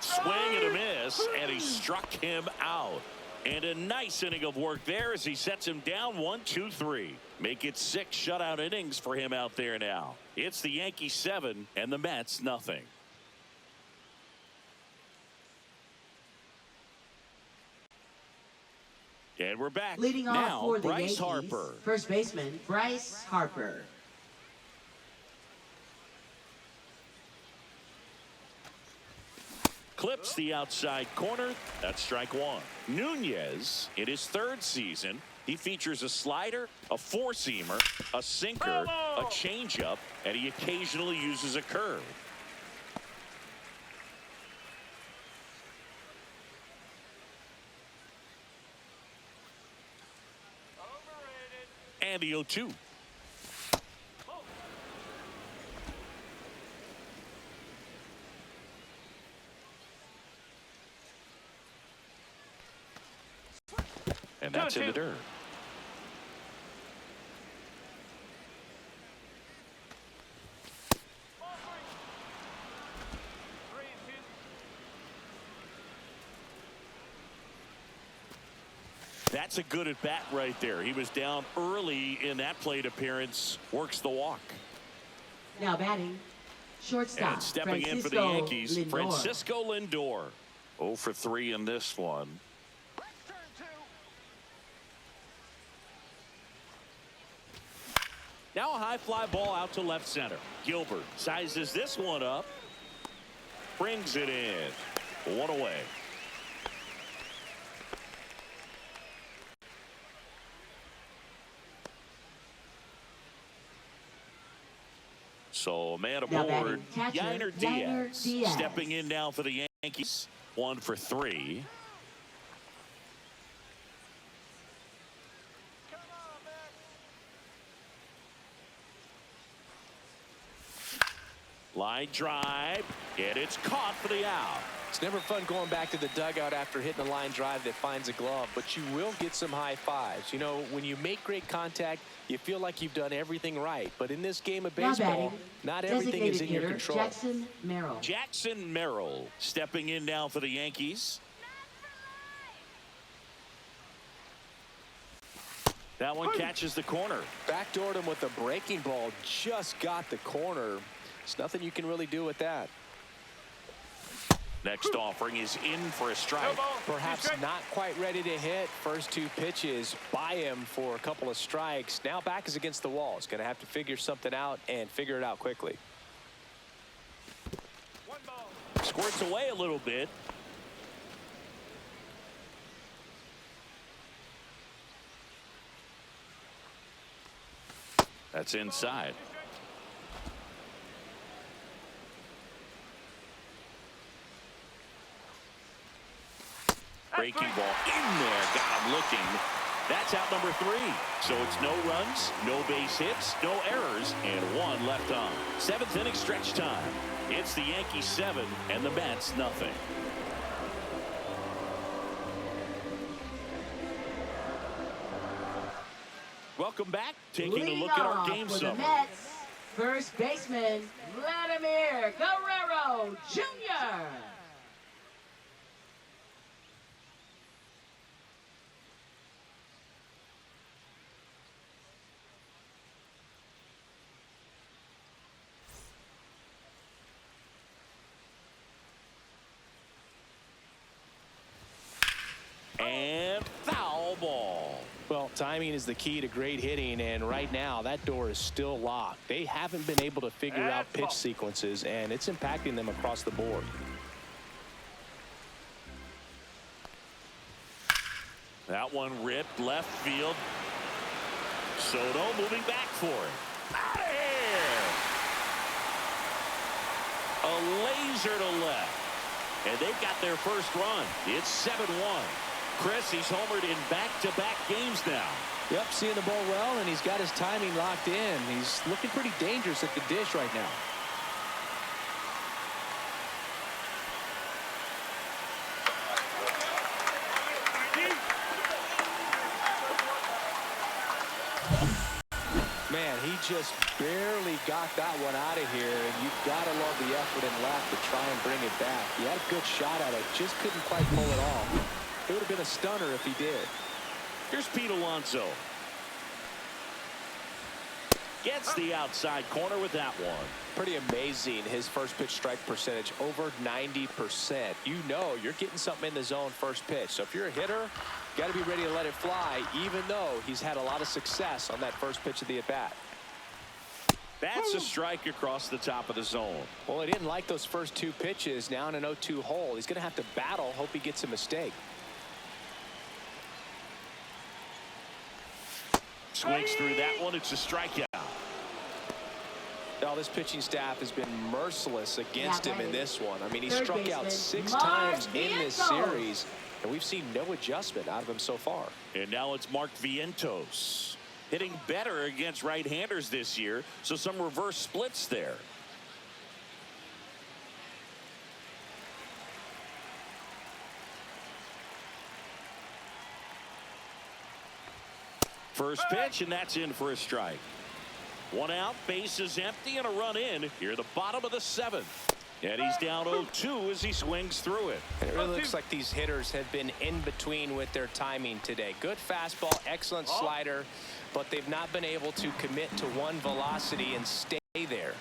Swing and a miss, and he struck him out. And a nice inning of work there as he sets him down 1, 2, 3. Make it 6 shutout innings for him out there now. It's the Yankees 7 and the Mets nothing. And we're back. Leading off now, for the Bryce Yankees, Harper. first baseman Bryce Harper. Clips the outside corner. That's strike 1. Nunez, in his 3rd season, he features a slider, a 4-seamer, a sinker, a changeup, and he occasionally uses a curve. And the 0-2. And that's in the dirt. That's a good at bat right there. He was down early in that plate appearance. Works the walk. Now batting, shortstop. And stepping in for the Yankees, Francisco Lindor. 0 for 3 in this one. Now a high fly ball out to left center. Gilbert sizes this one up. Brings it in. 1 away. So man aboard, Yainer Diaz. Stepping in now for the Yankees. 1 for 3. Line drive, and it's caught for the out. It's never fun going back to the dugout after hitting a line drive that finds a glove, but you will get some high fives. You know, when you make great contact, you feel like you've done everything right. But in this game of baseball, not everything is in your control. Jackson Merrill. Jackson Merrill stepping in now for the Yankees. That one catches the corner. Backdoored him with a breaking ball. Just got the corner. There's nothing you can really do with that. Next offering is in for a strike. Perhaps not quite ready to hit. First 2 pitches by him for a couple of strikes. Now back is against the wall. He's going to have to figure something out and figure it out quickly. Squirts away a little bit. That's inside. Breaking ball in there, got him looking. That's out number 3. So it's no runs, no base hits, no errors, and 1 left on. 7th inning stretch time. It's the Yankees 7 and the Mets nothing. Welcome back. Taking a look at our game summary. Mets, first baseman Vladimir Guerrero Jr. Timing is the key to great hitting, and right now that door is still locked. They haven't been able to figure out pitch sequences, and it's impacting them across the board. That one ripped left field. Soto moving back for it. Out of here. A laser to left. And they've got their first run. It's 7-1. Chris, he's homered in back-to-back games now. Yep, seeing the ball well, and he's got his timing locked in. He's looking pretty dangerous at the dish right now. Man, he just barely got that one out of here, and you've got to love the effort and left to try and bring it back. He had a good shot at it, just couldn't quite pull it off. It would have been a stunner if he did. Here's Pete Alonso. Gets the outside corner with that one. Pretty amazing, his first pitch strike percentage, over 90%. You know you're getting something in the zone first pitch. So if you're a hitter, got to be ready to let it fly, even though he's had a lot of success on that first pitch of the at-bat. That's a strike across the top of the zone. Well, he didn't like those first two pitches. Now in an 0-2 hole, he's going to have to battle, hope he gets a mistake. Swings through that one. It's a strikeout. Now this pitching staff has been merciless against him in this one. I mean, he struck out 6 times in this series, and we've seen no adjustment out of him so far. And now it's Mark Vientos. Hitting better against right-handers this year, so some reverse splits there. First pitch, and that's in for a strike. One out, base is empty, and a run in here at the bottom of the 7th. And he's down 0-2 as he swings through it. It really looks like these hitters have been in between with their timing today. Good fastball, excellent slider, but they've not been able to commit to one velocity and stay there.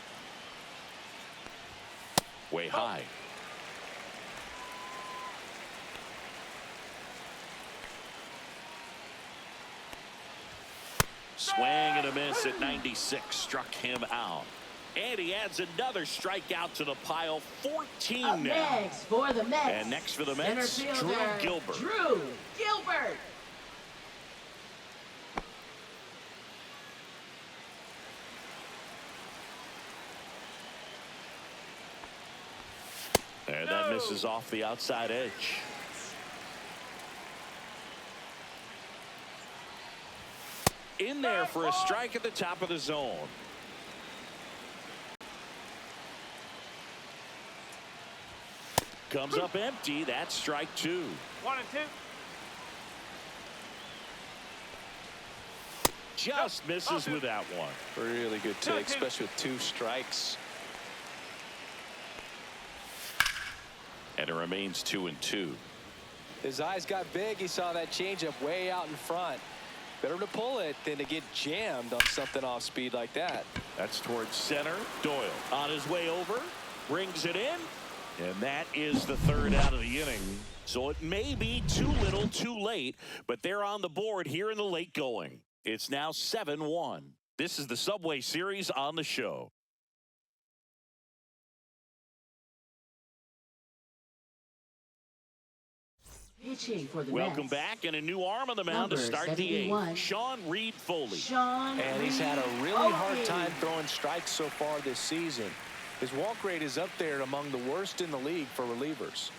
Way high. Swing and a miss at 96. Struck him out. And he adds another strikeout to the pile. 14 Up now. next for the Mets. And next for the Mets, Center Drew fielder, Gilbert. Drew Gilbert. And that misses off the outside edge. In there for a strike at the top of the zone. Comes up empty. That's strike 2. 1 and 2. Just misses with that one. Really good take, especially with 2 strikes. And it remains 2-2. His eyes got big. He saw that changeup way out in front. Better to pull it than to get jammed on something off speed like that. That's towards center. Doyle on his way over. Brings it in. And that is the 3rd out of the inning. So it may be too little too late, but they're on the board here in the late going. It's now 7-1. This is the Subway Series on the show. Pitching for the Welcome Mets. back, and a new arm on the mound to Number start the 71. 8th. Sean Reed Foley. Sean And he's had a really Reed hard Foley. time throwing strikes so far this season. His walk rate is up there among the worst in the league for relievers.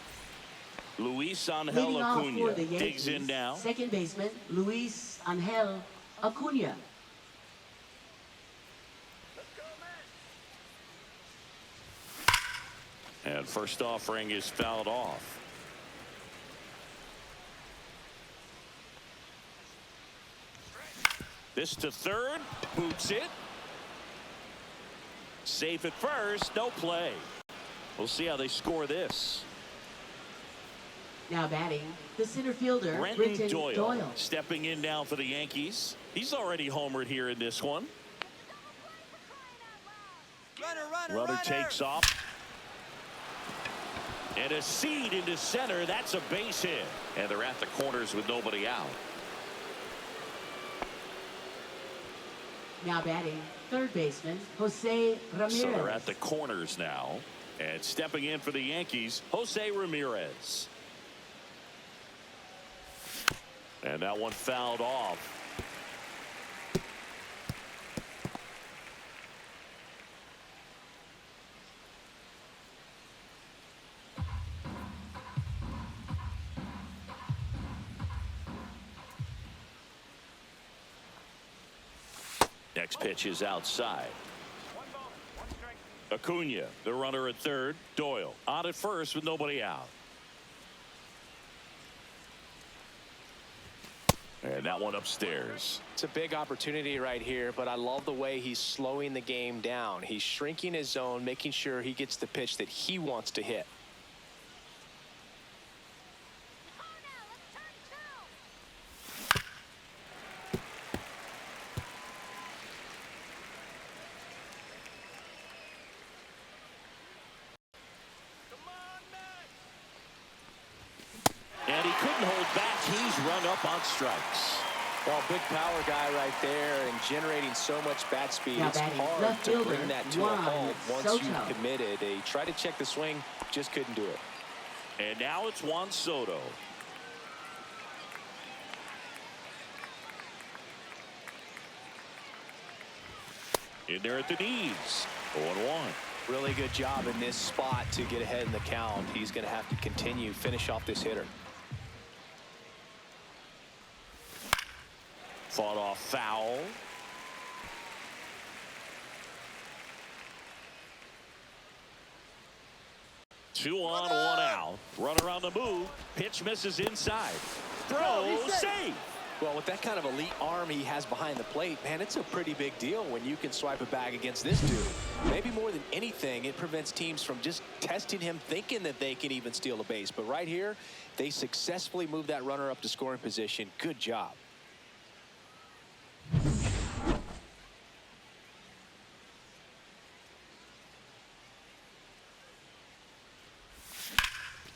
Luis Angel Leading off for Acuna the Yankees, digs in now. second baseman Luis Angel Acuna. And first offering is fouled off. This to third, boots it. Safe at first, no play. We'll see how they score this. Now batting, the center fielder, Brenton Doyle. Doyle stepping in now for the Yankees. He's already homered here in this one. Runner takes off. And a seed into center. That's a base hit. And they're at the corners with nobody out. Now batting, third baseman, Jose Ramirez. So they're at the corners now. And stepping in for the Yankees, Jose Ramirez. And that one fouled off. Next pitch is outside. One ball, one strike. Acuna, the runner at third. Doyle on at first with nobody out. And that one upstairs. It's a big opportunity right here, but I love the way he's slowing the game down. He's shrinking his zone, making sure he gets the pitch that he wants to hit. And he couldn't hold back. He's run up on strikes. Well, big power guy right there and generating so much bat speed. Now It's batting, hard left to fielder, bring that to a Juan halt once Soto. you've committed. They tried to check the swing, just couldn't do it. And now it's Juan Soto. In there at the knees. 0-1. Really good job in this spot to get ahead in the count. He's going to have to continue, finish off this hitter. Fought off foul. Two on, one out. Runner on the move. Pitch misses inside. Throw, safe. Well, with that kind of elite arm he has behind the plate, man, it's a pretty big deal when you can swipe a bag against this dude. Maybe more than anything, it prevents teams from just testing him, thinking that they can even steal a base. But right here, they successfully moved that runner up to scoring position. Good job.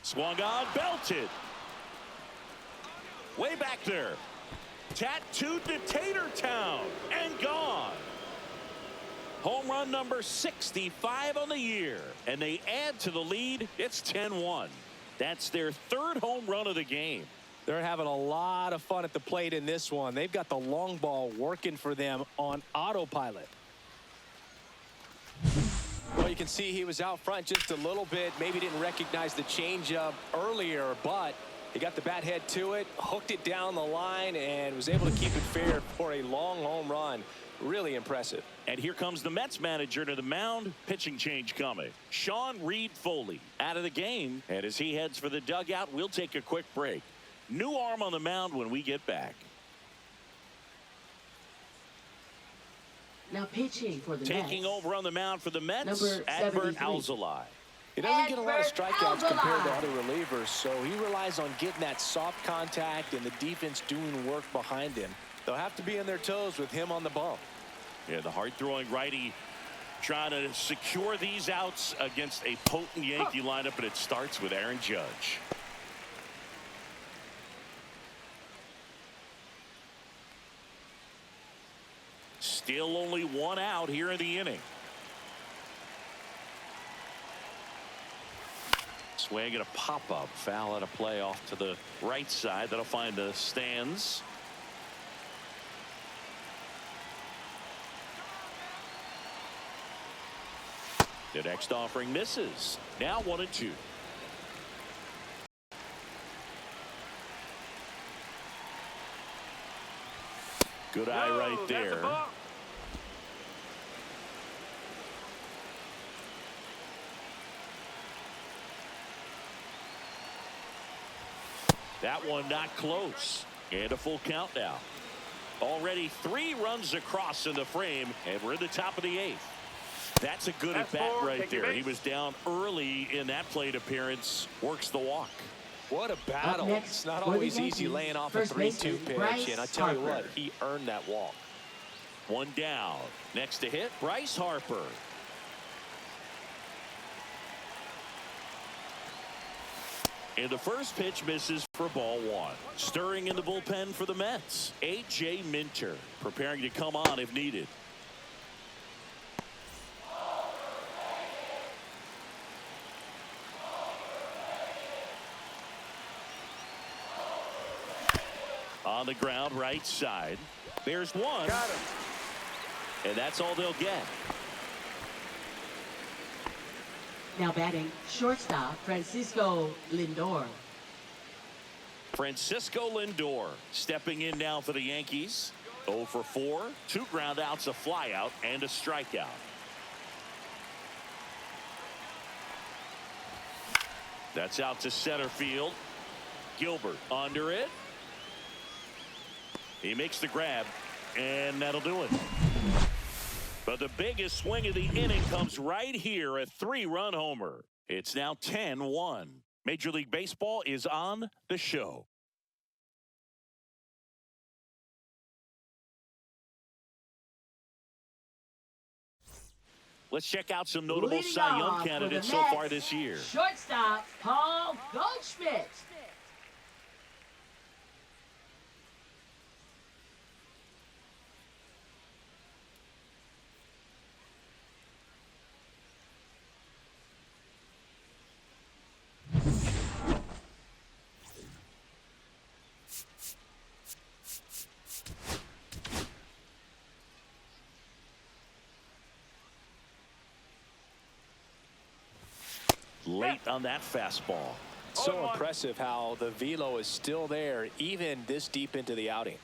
Swung on, belted. Way back there. Tattooed to Tatertown and gone. Home run number 65 on the year. And they add to the lead. It's 10-1. That's their third home run of the game. They're having a lot of fun at the plate in this one. They've got the long ball working for them on autopilot. Well, you can see he was out front just a little bit. Maybe didn't recognize the changeup earlier, but he got the bat head to it, hooked it down the line, and was able to keep it fair for a long home run. Really impressive. And here comes the Mets manager to the mound. Pitching change coming. Sean Reed Foley out of the game. And as he heads for the dugout, we'll take a quick break. New arm on the mound when we get back. Now pitching for the Taking Mets. over on the mound for the Mets, Number Adbert 73. Alzolay. He doesn't get a lot of Adbert strikeouts compared to Alzolay. other relievers, so he relies on getting that soft contact and the defense doing work behind him. They'll have to be on their toes with him on the bump. Yeah, the hard-throwing righty trying to secure these outs against a potent Yankee lineup, and it starts with Aaron Judge. Still only one out here in the inning. Swing and a pop-up. Foul at a play off to the right side. That'll find the stands. The next offering misses. Now 1-2. Good eye right That's a there. ball. That one not close. And a full count now. Already 3 runs across in the frame, and we're in the top of the 8th. That's a good That's at bat four. right Take your there. base. He was down early in that plate appearance. Works the walk. What a battle. next It's not for the always easy Yankees, laying off a first 3-2 baseman, pitch, Bryce and I tell you what, Harper. he earned that walk. One down. Next to hit, Bryce Harper. And the first pitch misses for ball 1. Stirring in the bullpen for the Mets. A.J. Minter preparing to come on if needed. On the ground, right side. There's one. Got him. And that's all they'll get. Now batting, shortstop, Francisco Lindor. Francisco Lindor stepping in now for the Yankees. 0 for 4. 2 ground outs, a fly out, and a strikeout. That's out to center field. Gilbert under it. He makes the grab, and that'll do it. But the biggest swing of the inning comes right here, a 3-run homer. It's now 10-1. Major League Baseball is on the show. Let's check out some notable Leading Cy Young off for candidates the so Mets, far this year. Shortstop, Paul Goldschmidt. Late on that fastball. So impressive how the velo is still there even this deep into the outing.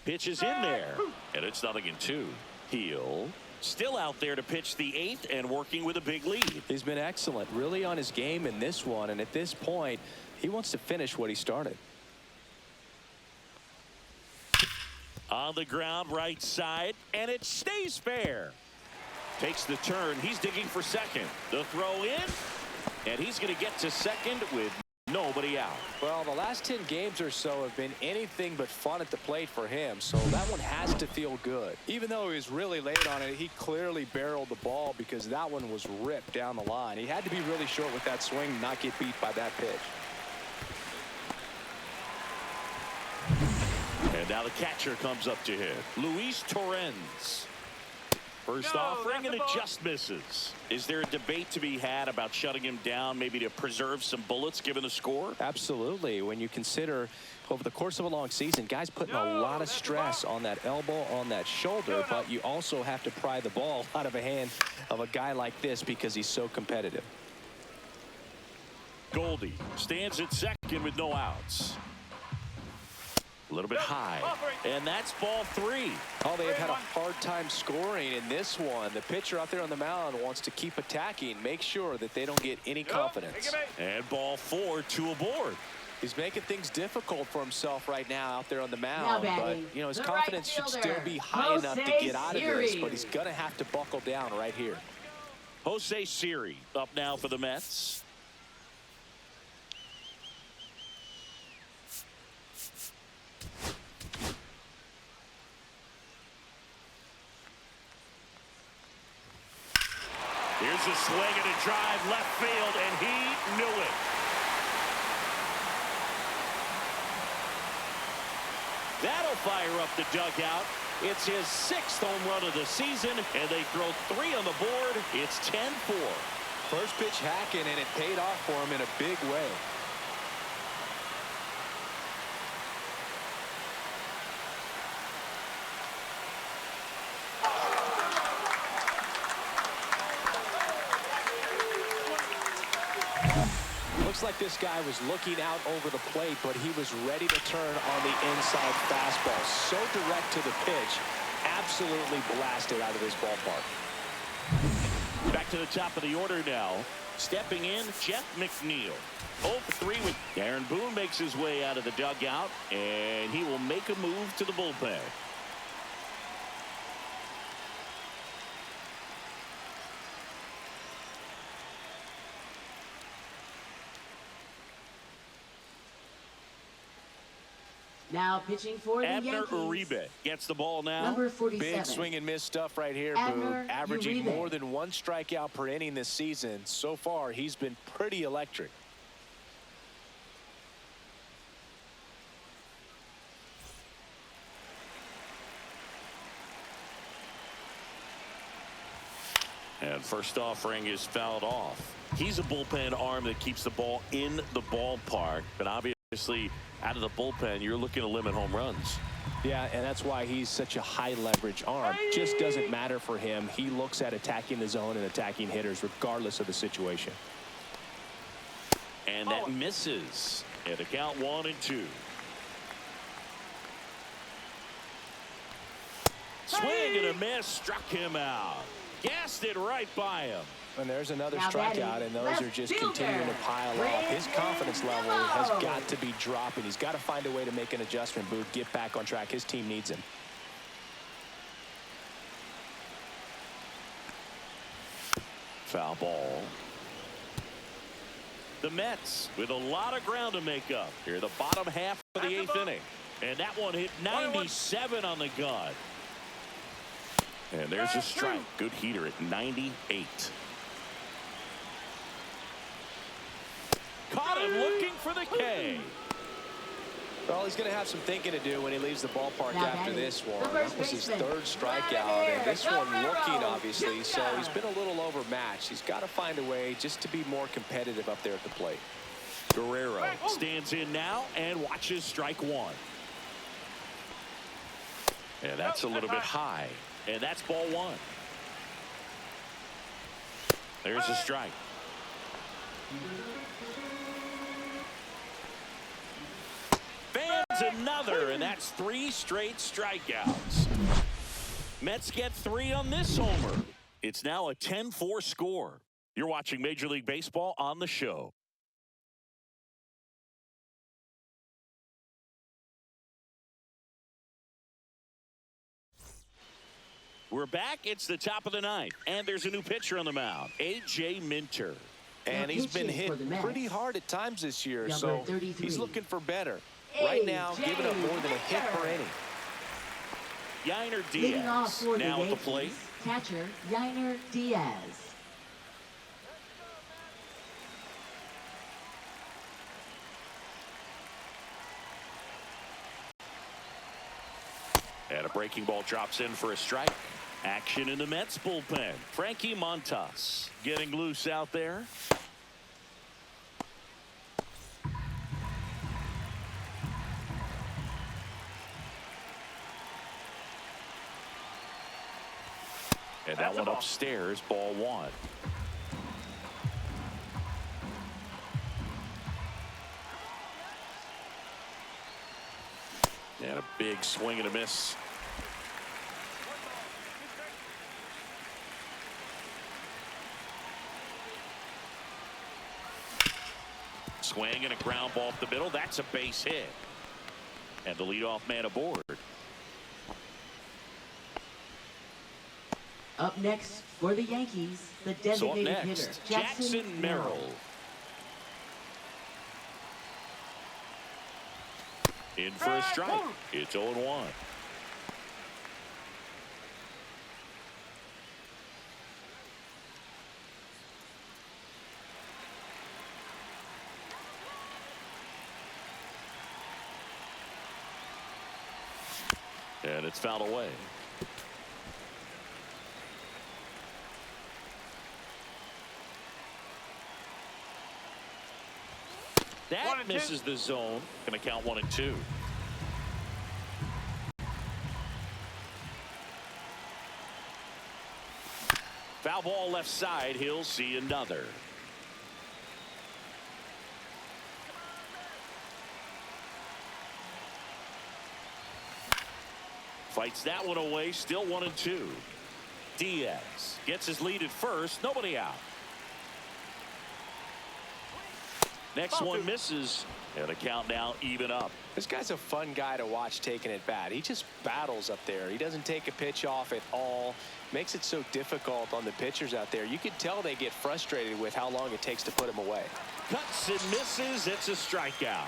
Pitch is in there, and it's 0-2. Heel still out there to pitch the 8th and working with a big lead. He's been excellent, really on his game in this one, and at this point he wants to finish what he started. On the ground, right side, and it stays fair. Takes the turn. He's digging for second. The throw in, and he's going to get to second with nobody out. Well, the last 10 games or so have been anything but fun at the plate for him, so that one has to feel good. Even though he was really late on it, he clearly barreled the ball because that one was ripped down the line. He had to be really short with that swing, not get beat by that pitch. And now the catcher comes up to hit. Luis Torrens. First offering, and it just misses. Is there a debate to be had about shutting him down, maybe to preserve some bullets given the score? Absolutely. When you consider over the course of a long season, guys putting a lot of stress on that elbow, on that shoulder, but you also have to pry the ball out of a hand of a guy like this because he's so competitive. Goldie stands at second with no outs. A little bit high, and that's ball 3. Oh, they have had a hard time scoring in this one. The pitcher out there on the mound wants to keep attacking, make sure that they don't get any confidence. And ball 4, 2 aboard. He's making things difficult for himself right now out there on the mound, Now but batting, you know, his the confidence right should fielder, still be high enough to Jose get out of this, Siri. but he's going to have to buckle down right here. Jose Siri up now for the Mets. Here's a swing and a drive left field, and he knew it. That'll fire up the dugout. It's his 6th home run of the season, and they throw 3 on the board. It's 10-4. First pitch hacking, and it paid off for him in a big way. Looks like this guy was looking out over the plate, but he was ready to turn on the inside fastball. So direct to the pitch, absolutely blasted out of this ballpark. Back to the top of the order now. Stepping in, Jeff McNeil. 0 for 3 with Aaron Boone makes his way out of the dugout, and he will make a move to the bullpen. Now pitching for the Abner Yankees. Uribe gets the ball now. Number 47. Big swing and miss stuff right here, Abner Boo. Averaging Uribe. more than 1 strikeout per inning this season. So far, he's been pretty electric. And first offering is fouled off. He's a bullpen arm that keeps the ball in the ballpark. But obviously, out of the bullpen, you're looking to limit home runs. Yeah, and that's why he's such a high leverage arm. Just doesn't matter for him. He looks at attacking the zone and attacking hitters regardless of the situation. And that misses. At a count 1-2. Swing and a miss, struck him out. Gassed it right by him. And there's another Now strikeout, and those are just continuing to pile up. His confidence level has got to be dropping. He's got to find a way to make an adjustment, Booth, get back on track. His team needs him. Foul ball. The Mets with a lot of ground to make up here, the bottom half of the 8th inning. And that one hit 97 on the gun. And there's a strike. Good heater at 98. Caught him looking for the K. Well, he's going to have some thinking to do when he leaves the ballpark Now after this one. the That first was his baseman. 3rd strikeout, and this one looking, obviously, so he's been a little overmatched. He's got to find a way just to be more competitive up there at the plate. Guerrero stands in now and watches strike one. And that's a little bit high. And that's ball one. There's a strike. Fans another, and that's 3 straight strikeouts. Mets get 3 on this homer. It's now a 10-4 score. You're watching Major League Baseball on the show. We're back. It's the top of the 9th, and there's a new pitcher on the mound, A.J. Minter. And he's been hit pretty hard at times this year, so he's looking for better. Right now, giving up more than a hit per inning. Yainer Leading off Diaz for the now at the Yankees, plate. catcher Yainer Diaz. And a breaking ball drops in for a strike. Action in the Mets bullpen. Frankie Montas getting loose out there. And that one upstairs, ball one. And a big swing and a miss. Swing and a ground ball up the middle. That's a base hit. And the leadoff man aboard. Up next for the Yankees, the So up designated next, hitter, Jackson Merrill. In for a strike. It's 0-1. And it's fouled away. That misses the zone. Going to count 1-2. Foul ball left side. He'll see another. Fights that one away. Still 1-2. Diaz gets his lead at first. Nobody out. Next one misses. And the count now even up. This guy's a fun guy to watch taking it bat. He just battles up there. He doesn't take a pitch off at all. Makes it so difficult on the pitchers out there. You can tell they get frustrated with how long it takes to put him away. Cuts and misses. It's a strikeout.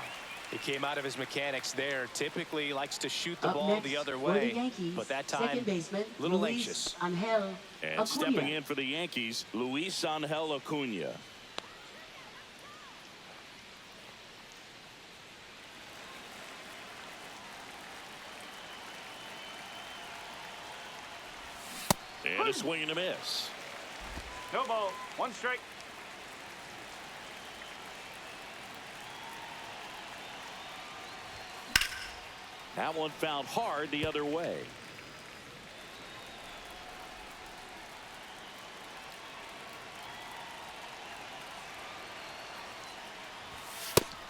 He came out of his mechanics there. Typically likes to shoot the Up ball next the other for the way, Yankees, but that time second baseman, a little Luis anxious. Angel And Acuna. stepping in for the Yankees, Luis Angel Acuna. And a swing and a miss. No ball. One strike. That one found hard the other way.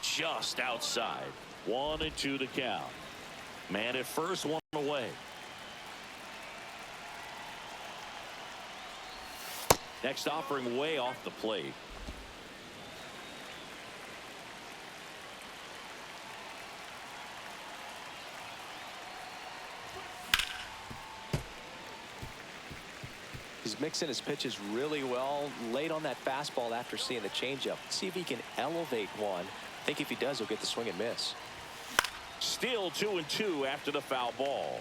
Just outside. 1-2 to count. Man at first, one away. Next offering way off the plate. He's mixing his pitches really well late on that fastball after seeing the changeup. See if he can elevate one. I think if he does, he'll get the swing and miss. Still 2-2 after the foul ball.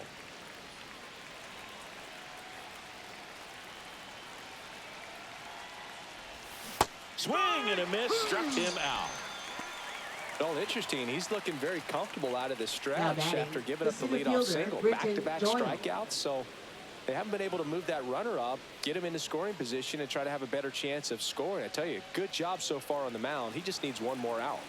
Swing and a miss, struck him out. Well, interesting. He's looking very comfortable out of the stretch after giving up the center leadoff fielder, single. Britton Back-to-back Doyle. strikeouts, so they haven't been able to move that runner up, get him into scoring position, and try to have a better chance of scoring. I tell you, good job so far on the mound. He just needs one more out.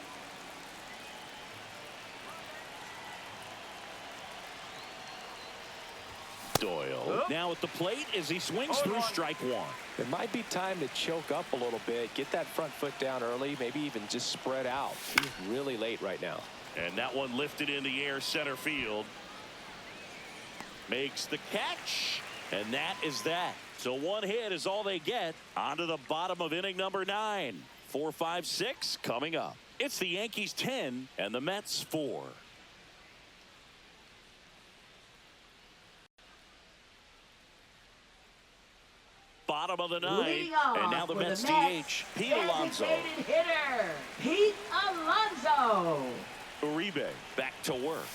Doyle now at the plate as he swings through strike one. It might be time to choke up a little bit, get that front foot down early, maybe even just spread out. He's really late right now. And that one lifted in the air center field. Makes the catch. And that is that. So one hit is all they get. On to the bottom of inning number 9. 4, 5, 6 coming up. It's the Yankees 10 and the Mets 4. Bottom of the 9, Leading off and now the for Mets the Mets, DH, Pete Alonso. designated hitter, Pete Alonso. Uribe back to work.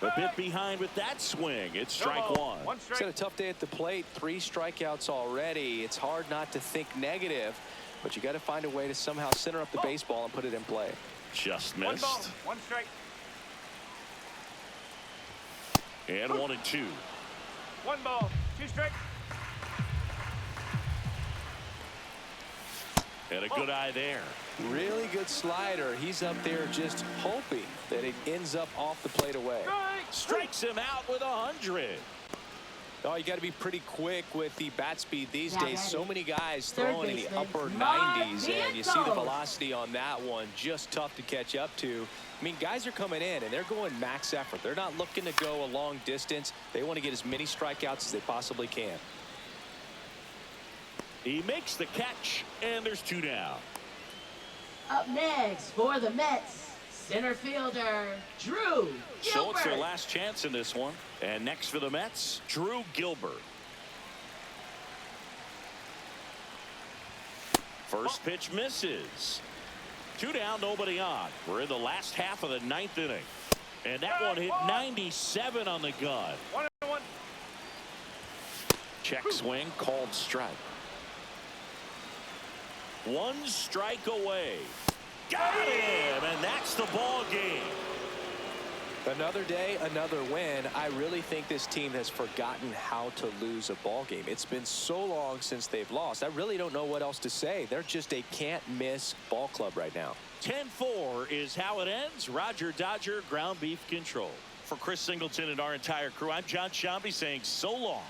A bit behind with that swing. It's strike No ball. one. One He's strike. had a tough day at the plate. 3 strikeouts already. It's hard not to think negative, but you got to find a way to somehow center up the baseball and put it in play. Just One ball. missed. One strike. And 1-2. One ball. Two strikes. And a good eye there. Really good slider. He's up there just hoping that it ends up off the plate away. Strikes him out with 100. Oh, you got to be pretty quick with the bat speed these Yeah, days. that So is. many guys Third throwing in the baseman, upper Mark 90s, and you see the Vientos. velocity on that one. Just tough to catch up to. I mean, guys are coming in, and they're going max effort. They're not looking to go a long distance. They want to get as many strikeouts as they possibly can. He makes the catch, and there's 2 down. Up next for the Mets, center fielder, Drew So it's their Gilbert. last chance in this one. And next for the Mets, Drew Gilbert. First pitch misses. 2 down, nobody on. We're in the last half of the 9th inning. And that one hit 97 on the gun. 1-1. Check swing, called strike. 1 strike away. Got him, and that's the ball game. Another day, another win. I really think this team has forgotten how to lose a ball game. It's been so long since they've lost. I really don't know what else to say. They're just a can't-miss ball club right now. 10-4 is how it ends. Roger Dodger, ground beef control. For Chris Singleton and our entire crew, I'm John Shambi saying so long.